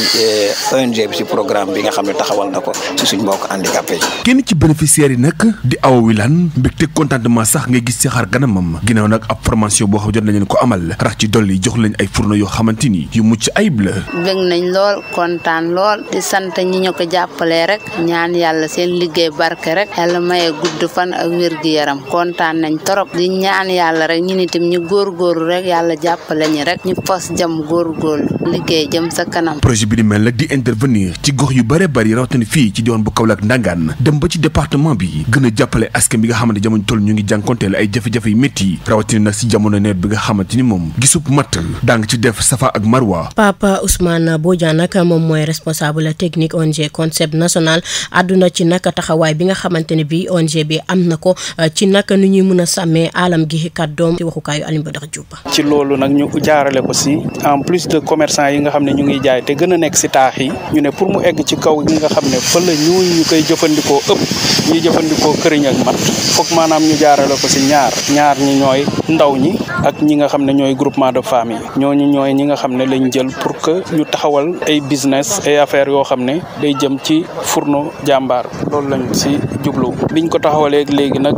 ONG bi ci programme bi nga xam ne taxawal na ko ci suñ mbokk handicapé yi. kenn ci bénéficiaires yi nag di Awa Wilane mbégte contentement sax ngay gis ci xar ganamam ginnaaw nag ab formation boo xam jot nañ leen ko amal rax ci dolli jox lañ ay fourneau yoo xamante ni yu mucc ayib la. bëgg nañ lool kontaan lool di sant ñi ñu ko jàppalee rek ñaan yàlla seen liggéey barke rek yàlla maye gudd fan ak wér gi yaram kontaan nañ torop di ñaan yàlla rek ñu nitam ñu góorgóorlu rek yàlla jàppale ñi rek ñu fos jëm góorgóorlu liggéey jëm sa kanam. projet bi di mel nag di intervenir ci gox yu bare bari rawatina fii ci diwaan bu Kaolack Ndangaan dem ba ci département bi gën a jàppale askan bi nga xamante jamono toll ñu ngi jànkonteel ay jafe-jafe yu métti rawatina nag si jamono nawet bi nga xamante ni moom gisub matt daa nga ci def safa ak marwa. Papa Ousmane Bodian nag moom mooy responsable technique ONG Concept national àdduna ci nag taxawaay bi nga xamante ne bi ONG bi am na ko ci nag nu ñuy mën a sàmmee alam gi kàddoom ci waxukaayu Alioune Badara Diop. ci loolu nag ñu jaarale ko si en plus de commerçant yi nga xam ne ñu ngi jaay te gën a nekk si taax yi ñu ne pour mu egg ci kaw yi nga xam ne fa la ñu koy jëfandikoo ëpp ñuy jëfandikoo këriñ ak mat foog maanaam ñu jaarale ko si ñaar ñi ñooy ndaw ñi ak ñi nga xam ne ñooy groupement de famille ñooñu ñooy ñi nga xam ne lañ jël pour que ñu taxawal ay business ay affaires yoo xam ne day jëm ci fourneau jàmbaar loolu lañ si jublu biñ ko taxawalee léegi nag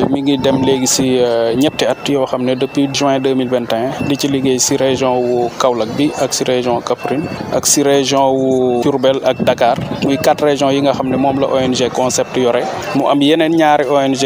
mi ngi dem léegi si ñetti at yoo xam ne depuis juin 2021 di ci liggéey si région wu Kaolack bi ak si région Kaffrine ak si région wu Diourbel ak Dakar muy 4 régions yi nga xam ne moom la ONG Concept yore mu am yeneen ñaari ONG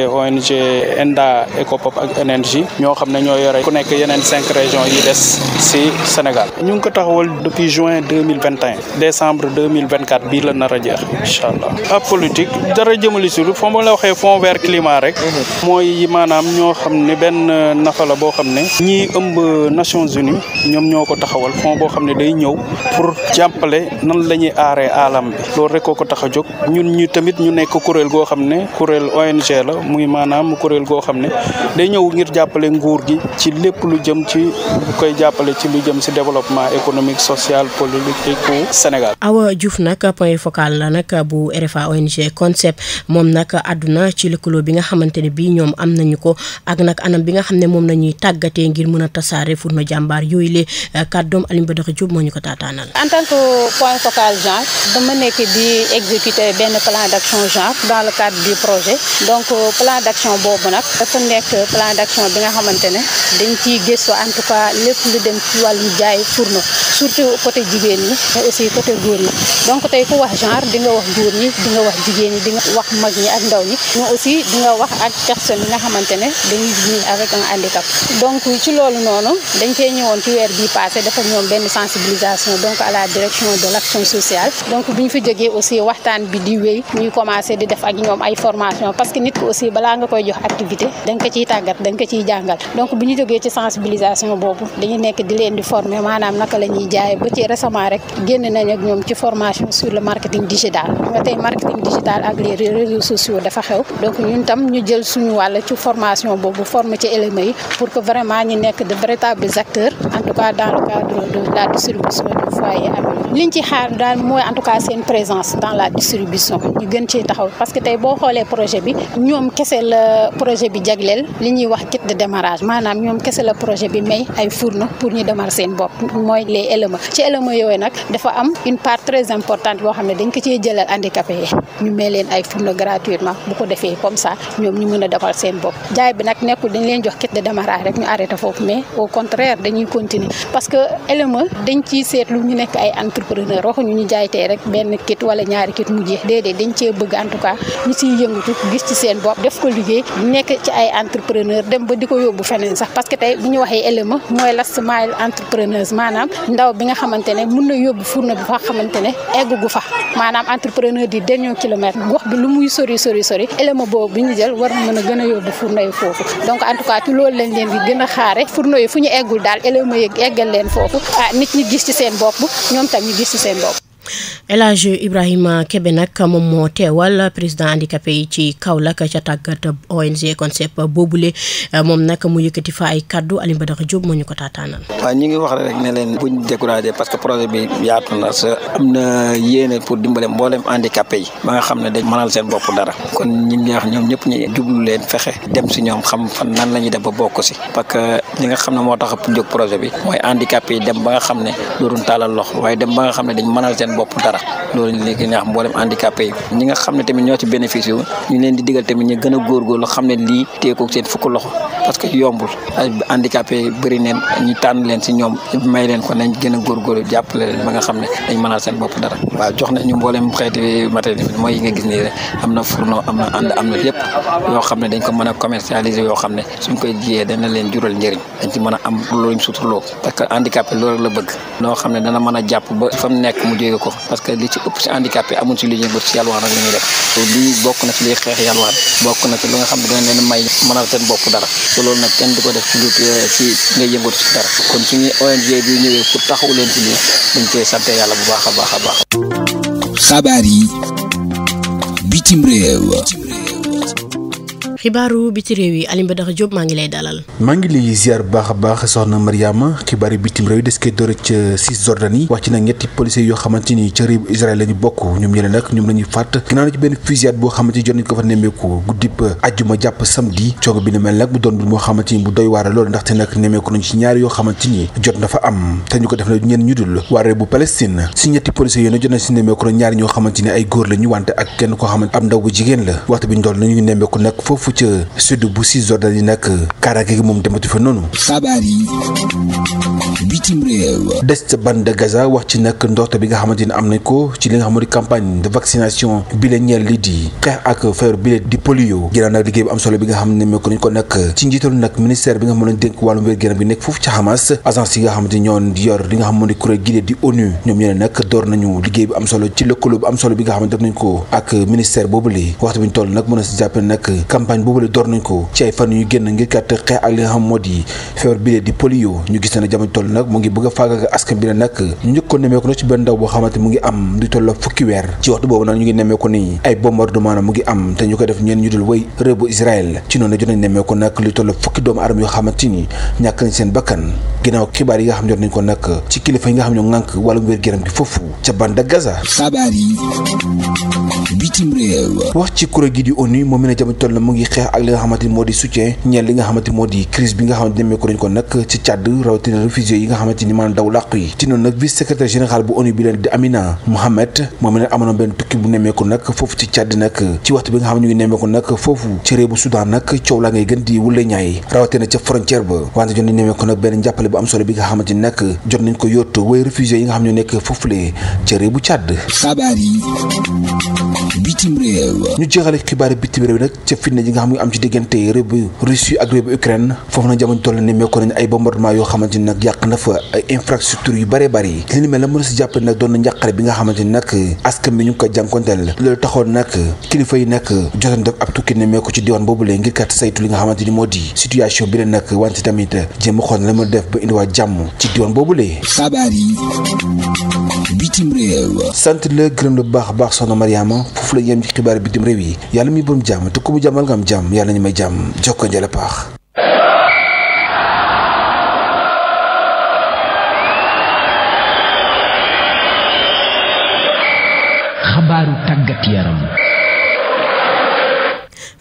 ENDA Ecopop ak Énergie ñoo xam ne ñoo yore ku nekk yeneen 5 régions yi des si Sénégal ñu ngi ko taxawal depuis juin 2021 décembre 2024 bii la nar a jeex incha allah. ab politique dara jëmali si lu foo ma la waxee Fonds vert climat rek mooy maanaam ñoo xam ne benn nafa la boo xam ne ñii ëmb Nations Unies ñoom ñoo ko taxawal fond boo xam ne day ñëw pour jàppale nan la ñuy aar aaree alam bi loolu rek ko tax a jóg ñun ñu tamit ñu nekk kuréel goo xam ne kuréel ONG la muy maanaam kuréel goo xam ne day ñëw ngir jàppale nguur gi ci lépp lu jëm ci bu koy jàppale ci lu jëm si développement économique social politique au Sénégal. Awa Diouf nag point focal la nag bu RFA ONG Concept moom nag àdduna ci lëkkaloo bi nga xamante ne bii ñoom am nañu ko ak nag anam bi nga xam ne moom nañuy tàggatee ngir mën a tasaare fourneau jàmbaar yooyu le kàddoom Alioune Badara Diop moo ñu ko taataanal. En tant que point focal genre dama nekk di exécuter benn plan d'action genre dans le cadre du projet donc plan d'action boobu nag dafa nekk plan d'action bi nga xamante ne dañ ciy gëstu en tout cas lépp lu dem ci wàllum jaay fourneau surtout côté jigéen ñi mais aussi côté góor ñi donc tey ku wax genre di nga wax góor ñi di nga wax jigéen ñi di nga wax mag ñi ak ndaw ñi mais aussi di nga wax ak personne yi nga xamante ne dañuy vivre avec un handicap donc ci loolu noonu dañ cee ñëwoon ci weer bii passé dafa ñoom benn sensibilisation donc à la direction de l'action sociale donc bu ñu fi jógee aussi waxtaan bi di wéy ñuy commencé di def ak ñoom ay formation parce que nit ko aussi balaa nga koy jox activité da nga ko ciy tàggat da nga ko ciy jàngal donc bu ñu jógee ci sensibilisation boobu dañu nekk di leen di former maanaam naka la ñuy jaay ba ci récemment rek génn nañ ak ñoom ci formation sur le marketing digital nga tey marketing digital ak les réseaux sociaux dafa xew donc ñun tam ñu jël suñu wàll ci formation boobu former ci éléments yi pour que vraiment ñu nekk de véritables acteurs en tout cas dans le cadre de la distribution du foyer liñ ci xaar daal mooy en tout cas seen présence dans la distribution ñu gën cee taxaw parce que tey boo xoolee projet bi ñoom kese la projet bi jagleel li ñuy wax kit de démarrage maanaam ñoom kese la projet bi may ay fourneau pour ñu démarrer seen bopp mooy les éléments ci éléments yooyu nag dafa am une part très importante boo xam ne dañ ko cee jëlal handicapé yi ñu may leen ay fourneau gratuitement bu ko defee comme ça ñoom ñu mën a defal seen bopp jaay bi nag nekkul dañ leen jox kit de démarrage rek ñu arrêté foofu mais au contraire dañuy continuer parce que élément dañ ciy seetlu ñu nekk ay entrepreneur waxuñu ñu jaay tey rek benn kit wala ñaari kit mu jeex déedéet dañ cee bëgg en tout cas ñu siy yëngatu gis ci seen bopp def ko liggéey nekk ci ay entrepreneur dem ba di ko yóbbu feneen sax parce que tey bu ñu waxee élément mooy last mile entrepreneurs maanaam ndaw bi nga xamante ne mun na yóbbu fourneau bi fa xamante ne eggu fa maanaam entrepreneur di dernier kilomètre gox bi lu muy sori élément boobu bi ñu jël war na mën a gën a yóbbu fourneau yi foofu donc en tout cas ci loolu lañ leen di gën a xaare fourneau yi fu ñu eggul daal élément yi eggal leen foofu nit ñi gis ci seen bopp ñoom tam ñu gis ci seen bopp. El Hadj Ibrahima Kébé nag moom moo teewal président handicapé yi ci Kaolack ca tàggat ONG Concept boobule moom nag mu yëkkati fa ay kaddu Alioune Badara Diop moo ñu ko taataanal. waaw ñu ngi wax rek ne leen buñ découragé parce que projet bi yaatu na sa am na yéene pour dimbale mboolem handicapé yi ba nga xam ne dañ mënal seen bopp dara kon ñi ngi wax ñoom ñëpp ñu jublu leen fexe dem si ñoom xam fan nan la ñuy def ba bokk si parce que li nga xam ne moo tax a jóg projet bi mooy handicapé yi dem ba nga xam ne doorun taalal loxo waaye dem ba nga xam ne dañ mënal seen bopp dara loolu léegi nga xam mboolem handicapé yi ñi nga xam ne tamit ñoo ci bénéfice yu ñu leen di digal tamit ñu gën a góorgóorlu xam ne lii teekoog seen fukk loxo parce que yombul ay handicapé yi bëri neen ñu tànn leen si ñoom may leen ko nañ gën a góorgóorlu jàppale leen ba nga xam ne dañ mënal seen bopp dara waaw jox nañ ñu mboolem xeeti matériel mooy yi nga gis nii rek am na fourneau am na ànd am na lépp yoo xam ne dañ ko mën a commercialiser yoo xam ne suñ koy jiyee dana leen jural njëriñ dañ ci mën a am looluñ suturloo parce que handicapé loolu la bëgg loo xam ne dana mën a jàpp ba fa mu nekk mu jóge ko parce que li ci ëpp ci handicapé amuñ ci li yëngu ci yalwaan rek la ñuy def lii bokk na ci liy xeex yalwaan bokk na ci lu nga xam ne dana leen may mënal seen bopp dara te loolu nag kenn du ko def ci ngay yëngatu ci dara kon suñuy ONG bi ñëwee pour taxawu leen ci lii dañ koy sant yàlla bu baax a baax a baax. xabaar yi bitim réew. xibaaru biti réew yi Alioune Badara Diop maa ngi lay dalal. maa ngi lay ziar bu baax a baax soxna Mariama xibaaru bitim réew yi des koy door ca Cisjordanie wax ci nag ñetti policiers yoo xamante ni ca réew Israël la ñu bokk ñoom ñeneen nag ñoom la ñuy fàtt ginnaaw na ci benn fusillade boo xamante ni jot nañ ko fa nemmeeku guddib àjjuma jàpp samedi coono bi ne mel nag bu doon bi moo xamante ni bu doy waar loolu ndaxte nag nemmeeku nañ ci ñaari yoo xamante ni jot na fa am te ñu ko def na ñenn ñu dul waa réew bu Palestine si ñetti policiers yooyu nag jot nañ si nemmeeku nag ñaari ñoo xamante ni ay góor la ñu wante ak kenn koo xamante ab ndaw bu jigéen la waxtu bi ñu doon nañu nemmeeku nag foofu ca sud bu Cisjordanie nag kaaraange gi moom dematu fa noonu. xabaar yi bitim réew. des ca bande de Gaza wax ci nag ndoorte bi nga xamante ni am nañ ko ci li nga xam ne campagne de vaccination bi la ñeel li di xeex ak feebar bi la di polio ginnaaw nag liggéey bu am solo bi nga xam ne meeko nañ ko nag ci njiitalu nag ministère bi nga xam ne dénk wàllum wér-gu-yaram bi nekk foofu ca Hamas agence yi nga xamante ni ñoo yor li nga xam ne kuréel gi di ONU ñoom ñeneen nag door nañu liggéey bu am solo ci lëkkaloo bu am solo bi nga xamante def nañ ko ak ministère boobule waxtu bi ñu toll nag mën a si jàpp nag campagne boobule door nañ ko ci ay fan yu génn ngir kat xeex ak li nga xam moo di feebar bi di polio ñu gis na jamono toll nag nag mu ngi bëgg a faagaagal askan bi nag ñu njëkkoon nemmeeku nag ci benn ndaw boo xamante mu ngi am di toll fukki weer ci waxtu boobu nag ñu ngi nemmeeku ni ay bombardement mu ngi am te ñu ko def ñeen ñu dul wéy réew bu Israël ci noonu jot nañ nemmeeku nag li toll fukki doomu aadama yoo xamante ni ñàkk nañ seen bakkan ginnaaw xibaar yi nga xam jot nañ ko nag ci kilifa yi nga xam ñoo ŋànk wàllu wér-gu-yaram gi foofu ca bande Gaza. xabaar yi bitim réew. wax ci kuréel gi di ONU moom mi ne jamono toll na mu ngi xeex ak li nga xamante ni moo di soutien ñeel li nga xamante ni moo di crise bi nga xamante nemmeeku nañ ko nag ci Tchad rawatina réfugiés yi nga xamante ni maanaam daw làqu yi ci noonu nag vice secrétaire général bu ONU bi leen di Amina Mohamed moom mi ne amoon benn tukki bu nemmeeku nag foofu ci Tchad nag ci waxtu bi nga xam ne ñu ngi nemmeeku nag foofu ci réew bu Soudan nag coow laa ngay gën di wule ñaay rawatina ca frontière ba wante jot nañ nemmeeku nag benn njàppale bu am solo bi nga xamante ni nag jot nañ ko yóotu way réfugiés yi nga xam ne nekk foofule ca réew bu Tchad. xabaar yi bitim réew. ñu jeexale xibaari bitim réew nag ca fitna yi nga xam ne am ci diggante réew bu Russie ak réew bu Ukraine foofu nag jamono toll nemmeeku nañ ay bombardement yoo xamante ni nag yàq na fa ay infrastructure yu bëree bëri li ni mel la mën a si jàpp nag doon na njàqare bi nga xamante ni nag askan bi ñu ngi ko jànkonteel loolu taxoon nag kilifa yi nag jotoon def ab tukki nemmeeku ci diwaan boobule ngir kat saytu li nga xamante ni moo di situation bi leen nag wante tamit jéem a xool la mën a def ba indiwaat jàmm ci diwaan boobule. xabaar yi bitim réew. sant la gërëm la bu baax a baax soxna Mariama foofu la yem ci xibaari bitim réew yi yàlla muy borom jàmm te ku mu jàmmal nga am jàmm yàlla ñu may jàmm jokko njëla paax. xabaaru tàggat yaram.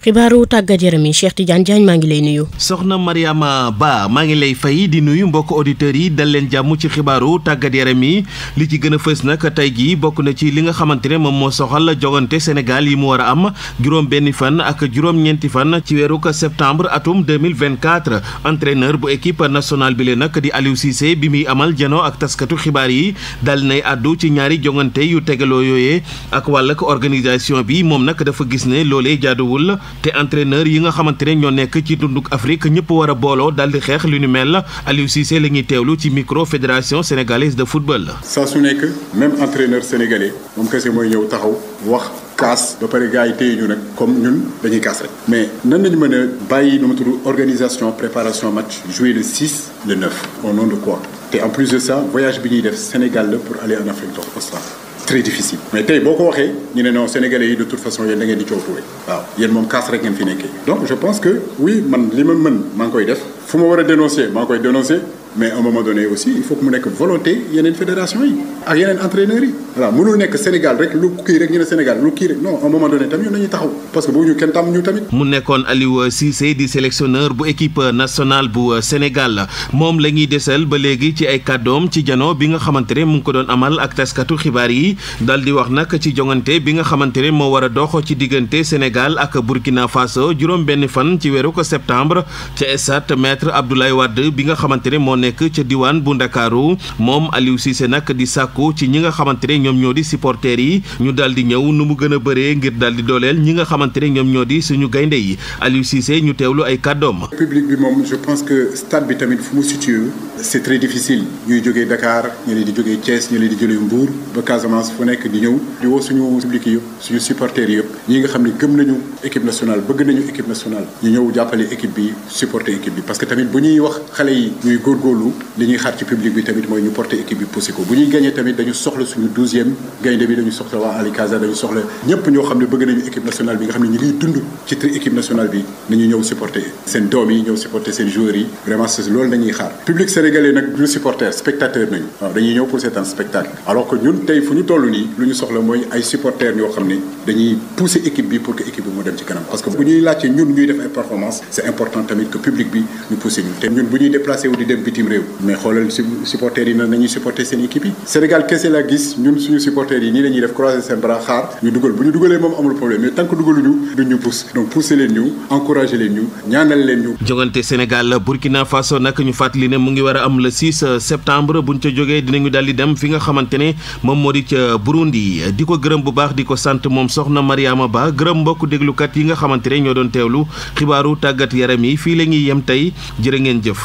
xibaaru tàggat yaram yi Cheikh Tidiane Diagne maa ngi lay nuyu. soxna Mariama Ba maa ngi lay fay di nuyu mbokk auditeurs yi dal leen jàmm ci xibaaru tàggat yaram yi li ci gën a fës nag tey jii bokk na ci li nga xamante ne moom moo soxal jogante Sénégal yi mu war a am juróom benni fan ak juróom-ñeenti fan ci weeru septembre atum 2024 entraîneur bu équipe nationale bi leen nag di Aliou Cissé bi muy amal jano ak taskatu xibaar yi dal nay àddu ci ñaari jogante yu tegaloo yooyee ak wàllug organisation bi moom nag dafa gis ne loolee jaaduwul. te entraîneur yi nga xamante ne ñoo nekk ci dunduk Afrique ñëpp war a booloo daal di xeex lu ñu mel Aliou Cissé la ñuy teewlu ci micro fédération sénégalaise de football. saa su nekk même entraîneur sénégalais moom kese mooy ñëw taxaw wax kaas ba pare gars yi téye ñu nag comme ñun dañuy kaas rek. mais nan lañu mën a bàyyi nu mu tudd organisation préparation match jouer le 6 le 9 au nom de quoi te en plus de ça voyage bi ñuy def Sénégal la pour aller en Afrique australe. très difficile mais tey boo ko waxee ñu ne non sénégalais yi de toute façon yéen da ngeen di coow tuure waaw yéen moom kaas rek ngeen fi nekkee donc je pense que oui man li ma mën maa ngi koy def fu ma war a dénoncer maa ngi koy dénoncer mais à un moment donné aussi il faut que mu nekk volonté yeneen fédération yi ak yeneen entraîneurs yi voilà mënul nekk Sénégal rek lu kii rek ñu ne Sénégal lu kii rek non à un moment donné tamit ñun nañuy taxaw parce que bu ñu kenn tam ñu tamit. mu nekkoon Aliou Cissé di sélectionneur bu équipe nationale bu Sénégal moom la ñuy desal ba léegi ci ay kàddoom ci jano bi nga xamante ne mu ngi ko doon amal ak taskatu xibaar yi daal di wax nag ci jongante bi nga xamante ne moo war a dox ci diggante Sénégal ak Burkina Faso juróom benn fan ci weeru ko septembre ca stade Maître Abdoulaye Wade bi nga xamante ne moo nekk ca diwaan bu Ndakaaru moom Aliou Cissé nag di sàkku ci ñi nga xamante ne ñoom ñoo di supporters yi ñu daal di ñëw nu mu gën a bëree ngir daal di dooleel ñi nga xamante ne ñoom ñoo di suñu gaynde yi Aliou Cissé ñu teewlu ay kàddoom. public bi moom je pense que stade bi tamit fu mu situé c'est très difficile ñuy jógee Dakar ñu leen di jógee Thiès ñu leen di jëlee Mbour ba Casamance fu nekk di ñëw di woo suñu public yi suñu supporters yi yëpp ñi nga xam ne gëm nañu équipe nationale bëgg nañu équipe nationale ñu ñëw jàppale équipe bi supporter équipe bi parce que tamit bu ñuy wax xale yi ñuy góorgóorlu li ñuy xaar ci public bi tamit mooy ñu porter équipe bi poussé ko bu ñuy gagné tamit dañu soxla suñu 12e gaynde bi dañu soxla waa Ali Casa dañu soxla ñëpp ñoo xam ne bëgg nañu équipe nationale bi nga xam ne ñu ngi dund ci équipe nationale bi nañu ñëw supporter seen doom yi ñëw supporter seen joueurs yi vraiment c'est loolu dañuy xaar public sénégalais nag du supporter spectateur nañu waaw dañuy ñëw pour seetaan spectacle alors que ñun tey fu ñu toll nii lu ñu soxla mooy ay supporters yoo xam ne dañuy pousser équipe bi pour que équipe bi mu dem ci kanam parce que bu ñuy laajte ñun ñuy def ay performance c'est important tamit que public bi ñu pousser ñu te ñun bu ñuy déplacé wu di dem bitim réew mais xoolal supporters yi nañuy supporter seen équipe yi Sénégal kese la gis ñun suñu supporters yi nii la ñuy def croiser seen bras xaar ñu dugal bu ñu dugalee moom amul problème mais tant que dugaluñu duñ ñu pousse donc pousser leen ñu encourager leen ñu ñaanal leen ñu. jogante Sénégal Burkina Faso nag ñu fàttali ne mu ngi war a am le 6 septembre buñ ca jógee dinañu daal di dem fi nga xamante ne moom moo di ca Burundi di ko gërëm bu baax di ko sant moom soxna Mariama Ba gërëm mbokk déglukat yi nga xamante ne ñoo doon teewlu xibaaru tàggat yaram yi fii la ñuy yem tey jërë ngeen jëf.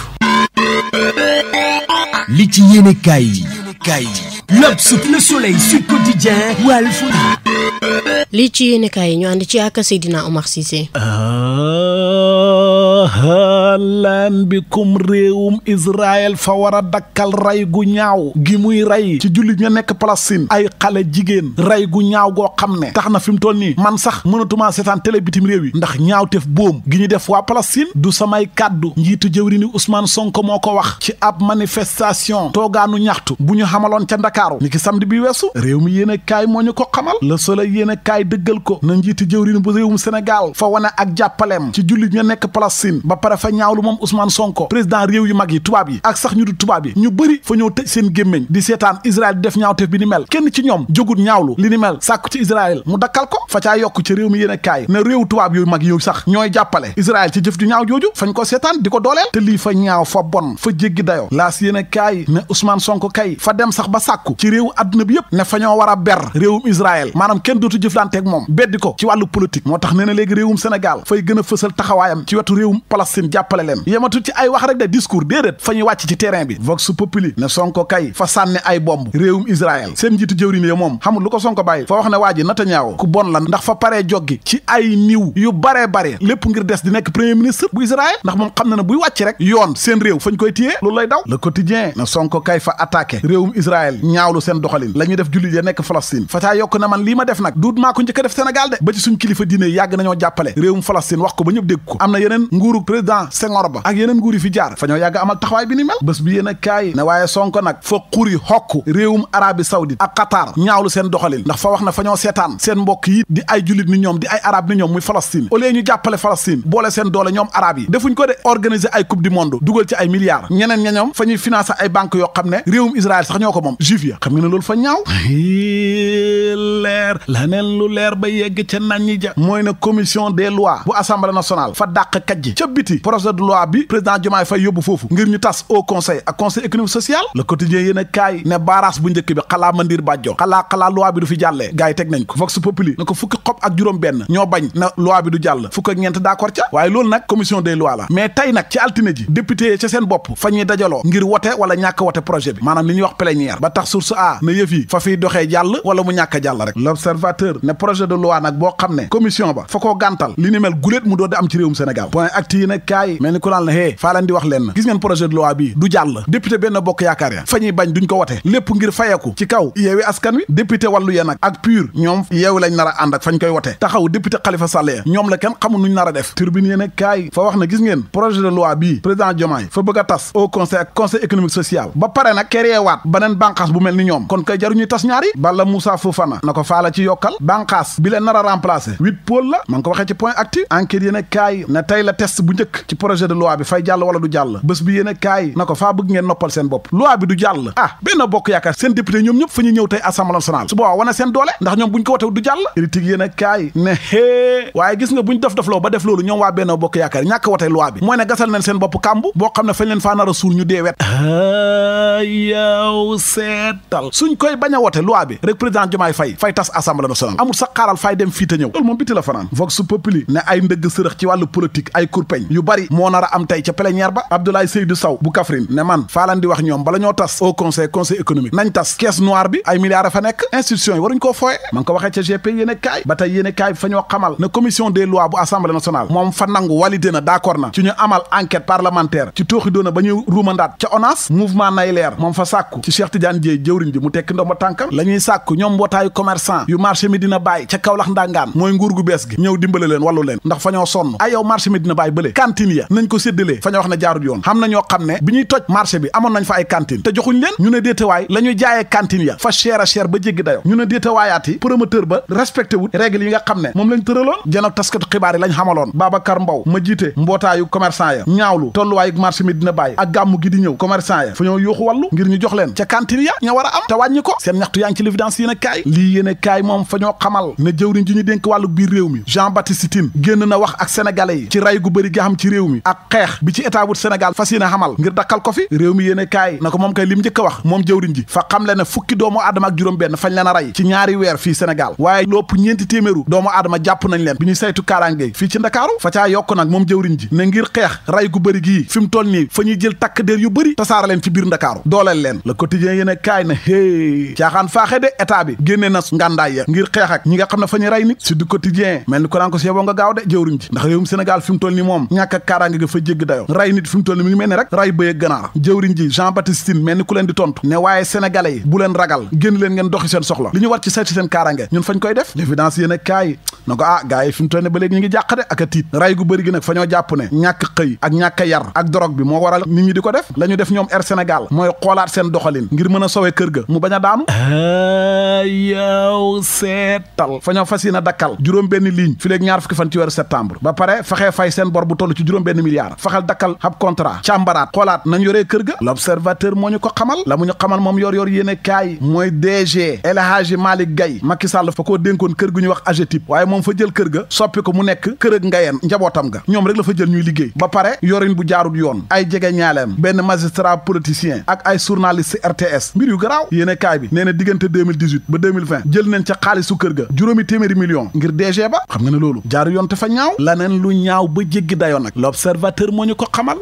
li ci yéene kaay yi L'Obs, Le Soleil, Sud Quotidien, Walf. li ci yéene kaay yi ñu ànd ci ak Seydina Omar Cissé. laan bikum réewum Israël fa war a dakkal rey gu ñaaw gi muy rey ci jullit ña nekk Palestine ay xale jigéen rey gu ñaaw goo xam ne tax na fi mu toll nii man sax mënatuma seetaan télé bitim réew yi ndax ñaawteef boom gi ñu def waa Palestine du samay kàddu njiitu jëwriñu Ousmane Sonko moo ko wax ci ab manifestation toogaanu ñaxtu bu ñu xamaloon ca Ndakaaru ni ki samedi bi weesu réew mi yéen a kaay moo ñu ko xamal Le Soleil yéen a kaay dëggal ko na njiitu jëwriñu bu réewum Sénégal fa wane ak jàppaleem ci jullit ña nekk Palestine ba pare fa ñaawlu moom Ousmane Sonko président réew yu mag yi tubaab yi ak sax ñu du tubaab yi ñu bëri fa ñëw tëj seen gémmiñ di seetaan Israël di def ñaawteef bi ni mel kenn ci ñoom jógut ñaawlu li ni mel sàkku ci Israël mu dakkal ko fa caa yokk ci réew mi yéen a kaay ne réew tubaab yooyu mag yow sax ñooy jàppale Israël ci jëf ju ñaaw jooju fañ ko seetaan di ko dooleel te lii fa ñaaw fa bon fa jéggi dayo laas yéen a kaay ne Ousmane Sonko kay fa dem sax ba sàkku ci réew adduna bi yëpp ne fa ñoo war a ber réewum Israël maanaam kenn dootu jëflanteeg moom beddi ko ci wàllu politique moo tax nee na léegi réewum Sénégal fay gën a fësal taxawaayam ci wetu réewum Palestine jàppale leen yematu ci ay wax rek de discours déedéet fa ñuy wàcc ci terrain bi Vox Populi ne Sonko kay fa sànni ay bomb réewum Israël seen njiitu jëwriñ ya moom xamul lu ko Sonko bàyyi fa wax ne waa ji Netanyahu ku bon la ndax fa paree joggi ci ay niw yu baree bare lépp ngir des di nekk premier ministre bu Israël ndax moom xam na ne buy wàcc rek yoon seen réew fañ koy téyee loolu lay daw Le Quotidien ne Sonko kay fa attaqué réewum Israël ñaawlu seen doxalin la ñuy def jullit ya nekk Palestine fa caa yokk na man lii ma def nag duut maa ko njëkk a def Sénégal de ba ci suñ kilifa diine yàgg nañoo jàppale réewum Palestine wax ko ba ñëpp dégg ko am na yeneen nguuru président Senghor ba ak yeneen nguur yi fi jaar fa ñoo yàgg amal taxawaay bi ni mel bés bi yéen a kaay ne waaye Sonko nag fa xuri xokk réewum Arabie Saoudite ak Qatar ñaawlu seen doxalin ndax fa wax na fa ñoo seetaan seen mbokk yi di ay jullit ni ñoom di ay arab ni ñoom muy Palestine au lieu ñu jàppale Palestine boole seen doole ñoom arab yi defuñ ko de organiser ay coupe du monde dugal ci ay milliards ñeneen ña ñoom fa ñuy financer ay banques yoo xam ne réewum Israël sax ñoo ko moom juif ya xam nga ne loolu fa ñaaw leer laneen lu leer ba yegg ca naññi ja mooy ne commission des lois bu assemblée nationale fa dàq kajji ca biti projet de loi bi président Diomaye Faye yóbbu foofu ngir ñu tas au conseil ak conseil économique social Le Quotidien yéen a kaay ne baaraas bu njëkk bi xalaa mandir bàjjo xalaa loi bi du fi jàllee gars yi teg nañ ko Vox Populi na ko fukki xob ak juróom benn ñoo bañ na loi bi du jàll fukk ak ñeent d'accord ca waaye loolu nag commission des lois la mais tey nag ci altine ji député ca seen bopp fa ñuy dajaloo ngir wote wala ñàkk wote projet bi maanaam li ñuy wax plénière ba tax source a na yëf yi fa fiy doxee jàll wala mu ñàkk a jàll rek L'Observateur ne projet de loi nag boo xam ne commission ba fa koo gàntal li ni mel guléet mu doon di am ci réewum Sénégal point acti yi ne kaay mel ni ku naan la hee faa leen di wax leen gis ngeen projet de loi bii du jàll député benn bokk yaakaar ya fa ñuy bañ duñ ko wote lépp ngir fayeku ci kaw yeewi askan wi député wàllu ya nag ak pur ñoom yeewi lañ nar a ànd ak fañ koy wote taxaw député Khalifa Sall ya ñoom la kenn xamul nuñ nar a def turbine yéen kaay fa wax ne gis ngeen projet de loi bii président Diomaye fa bëgg a tas au conseil ak conseil économique social ba pare nag créé waat beneen bànqaas bu mel ni ñoom kon koy jaruñuy tas ñaari Balla Moussa Fofana na ko faala ci yokkal bànqaas bi leen nar a remplacer 8 pôle la ma ngi ko waxee ci point actu enquête yéen kaay ne tey la test bu njëkk ci projet de loi bi fay jàll wala du jàll bés bi yéen kaay na ko faa bëgg ngeen noppal seen bopp loi bi du jàll benn bokk yaakaar seen député ñoom ñëpp fa ñu ñëw tey assemblée nationale su boobaa wane seen doole ndax ñoom buñ ko wotew du jàll critique yéen kaay ne waaye gis nga buñ def-defloo ba def loolu ñoom waa benn bokk yaakaar ñàkk wote loi bi mooy ne gasal nañ seen bopp kàmb boo xam ne fañ leen faa nar a suul ñu dee wet yow seetal suñ koy bañ a wote loi bi rek président Diomaye Faye fay tas assemblée nationale amul sax xaaral fay dem fii te ñëw loolu moom biti la fanaan Vox Populi ne ay ndëgg sërëx ci wàllu politique ay kurpeñ yu bari moo nar a am tey ca plénière ba Abdoulaye Seydou Sow bu Kaffrine ne man faa leen di wax ñoom bala ñoo tas au conseil économique nañ tas caisse noire bi ay milliards a fa nekk institution yi waruñ koo fooye ma ngi ko waxee ca GP yéene kaay ba tey yéene kaay bi fa ñoo xamal ne commission des lois bu assemblée nationale moom fa nangu validé na d'accord na ci ñu amal enquête parlementaire ci tooxi doona ba ñu ruumandaat ca ONAS mouvement nay leer moom fa sàkku ci Cheikh Tidiane Dièye jëwriñ ji mu tekki ndomba tànkam la ñuy sàkku ñoom mbootaayu commerçant yu marché Medina Baye ca Kaolack ndangaan mooy nguur gu bees gi ñëw dimbale leen wàllu leen ndax fa ñoo sonn ay yow marché Medina Baye bële cantine ya nañ ko séddalee fa ñoo wax ne jaarut yoon xam na ñoo xam ne bi ñuy toj marché bi amoon nañ fa ay cantine te joxuñ leen ñu ne déetawaay la ñuy jaayee cantine ya fa cher a cher ba jéggi dayo ñu ne déetawaayaati promoteur ba respecté wut règle yi nga xam ne moom lañ tëraloon janook taskatu xibaar yi lañ xamaloon Babacar Mbow ma jiite mbootaayu commerçant ya ñaawlu tolluwaayu marché Medina Baye ak gàmmu gi di ñëw commerçant ya fa ñoo yuuxu wàllu ngir ñu jox leen ca cantine ya ña war a am te wàññi ko seen ñaxtu yaa ngi ci l'évidence yéen a kaay lii yéen a kaay moom fa ñoo xamal ne jëwriñ ji ñu dénk wàllu biir réew mi Jean Baptiste Tine génn na wax ak sénégalais yi ci ray gu bëri gi xam ci réew mi ak xeex bi ci état bu Sénégal fas yéene xamal ngir dakkal ko fi réew mi yéen a kaay na ko moom kay lim njëkk a wax moom jëwriñ ji fa xam le ne fukki doomu aadama ak juróom benn fañ leen a rey ci ñaari weer fii Sénégal waaye lopp ñeenti téeméeru doomu aadama jàpp nañ leen bi ñuy saytu kaaraange fii ci Ndakaaru fa caa yokk nag moom jëwriñ ji ne ngir xeex ray gu bëri gii fi mu toll nii fa ñuy jël takk der yu bëri tasaara leen ci biir Ndakaaru dooleel leen Le Quotidien yéen a kaay na caaxaan faaxe de état bi génnee na ngàndaay ngàndaay ya ngir xeex ak ñi nga xam ne fa ñu rey nit si du quotidien mel ni ko naan ko si yeboo nga gaaw de jëwriñ ji ndax réewum Sénégal fi mu toll ni moom ñàkk ak kaaraange ga fa jégg dayo rey nit fi mu toll ni mi ngi mel ni rek rey bëy ak ganaar jëwriñ ji Jean Baptiste Tine mel ni ku leen di tontu ne waaye sénégalais yi bu leen ragal génn leen ngeen doxi seen soxla li ñu war ci seet ci seen kaaraange ñun fañ koy def l'évidence yéen a kaay na ko gars yi fi mu toll ne ba léegi ñu ngi jàq de ak a tiit rey gu bëri gi nag fa ñoo jàpp ne ñàkk xëy ak ñàkk yar ak drogue bi moo waral nit ñi di ko def la ñu def ñoom Air Sénégal mooy xoolaat seen doxalin ngir mën a sowe kër ga mu bañ a daanu yow seetal fa ñoo fas yéene dakkal juróom benn ligne fi léegi ñaar fukki fan ci weeru septembre ba pare fexee fay seen bor bu toll ci juróom benn milliard faxal dakkal ab contrat càmbaraat xoolaat nañ yoree kër ga l'observateur moo ñu ko xamal la mu ñu xamal moom yor yéene kaay mooy DG El Hadji Malick Gaye Macky Sall fa koo dénkoon kër gu ñuy wax AGETIP waaye moom fa jël kër ga soppi ko mu nekk kër ak ngayeen njabootam ga ñoom rek la fa jël ñuy liggéey ba pare yorin bu jaarut yoon ay jege ñaaleem benn magistrat politicien ak ay journaliste RTS mbir yu garaaw yéene kaay bi nee na diggante 2018 ba 2020 jël nañ ca xaalisu kër ga juróomi téeméeri million ngir DG ba xam nga ne loolu jaaru yoon te fa ñaaw laneen lu ñaaw ba jéggi dayoon nag l'observateur moo ñu ko xamal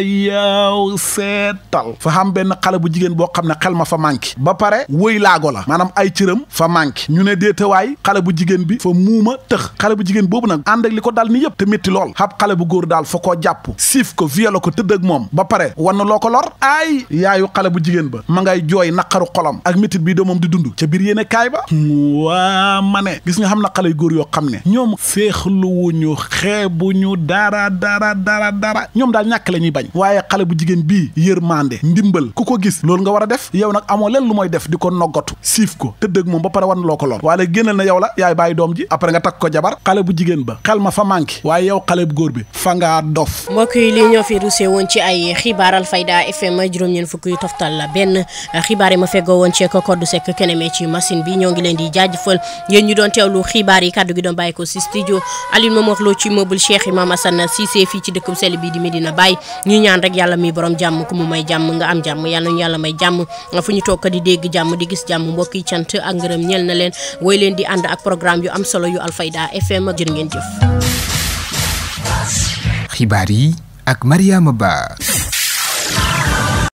yow seetal fa xam benn xale bu jigéen boo xam ne xel ma fa manqué ba pare wëy laago la maanaam ay cëram fa manqué ñu ne déetawaay xale bu jigéen bi fa muuma tëx xale bu jigéen boobu nag ànd ak li ko dal ni yëpp te métti lool xab xale bu góor daal fa koo jàpp siif ko violé ko tëdd ak moom ba pare wan loo ko lor ay yaayu xale bu jigéen ba ma ngay jooy naqaru xolam ak métit bii doomam di dund ca biir yéene kaay ba waa ma ne gis nga xam na xale yu góor yoo xam ne ñoom féexluwuñu xeebuñu dara ñoom daal ñàkk la ñuy bañ waaye xale bu jigéen bii yërmande ndimbal ku ko gis loolu nga war a def yow nag amoo leen lu mooy def di ko noggatu siif ko tëdd ak moom ba pare wan loo ko lor waaye génnal na yow la yaay bàyyi doom ji après nga takk ko jabar xale bu jigéen ba xel ma fa manqué waaye yow xale bu góor bi fa ngaa dof mbokk yi lii ñoo fi rusé woon ci ay xibaar Alfayda FM juróom-ñeent fukk yu toftal la benn xibaar yi ma feggoo woon ci ko koddu sekk keneme ci machine bi ñoo ngi leen di jaajëfal yéen ñu doon teewlu xibaar yi kaddu gi doon bàyyi ko si studio Aline Momar Lo ci meuble Cheikh Imam Assane Cissé fii ci dëkk bu sell bi di Medina Baye ñu ñaan rek yàlla mi borom jàmm ku mu may jàmm nga am jàmm yàlla ñu yàlla may jàmm fu ñu toog di dégg jàmm di gis jàmm mbokk yi cant ak ngërëm ñeel na leen woy leen di ànd ak programme yu am solo yu Alfayda FM jërë ngeen jëf. xibaar yi ak Mariama Ba.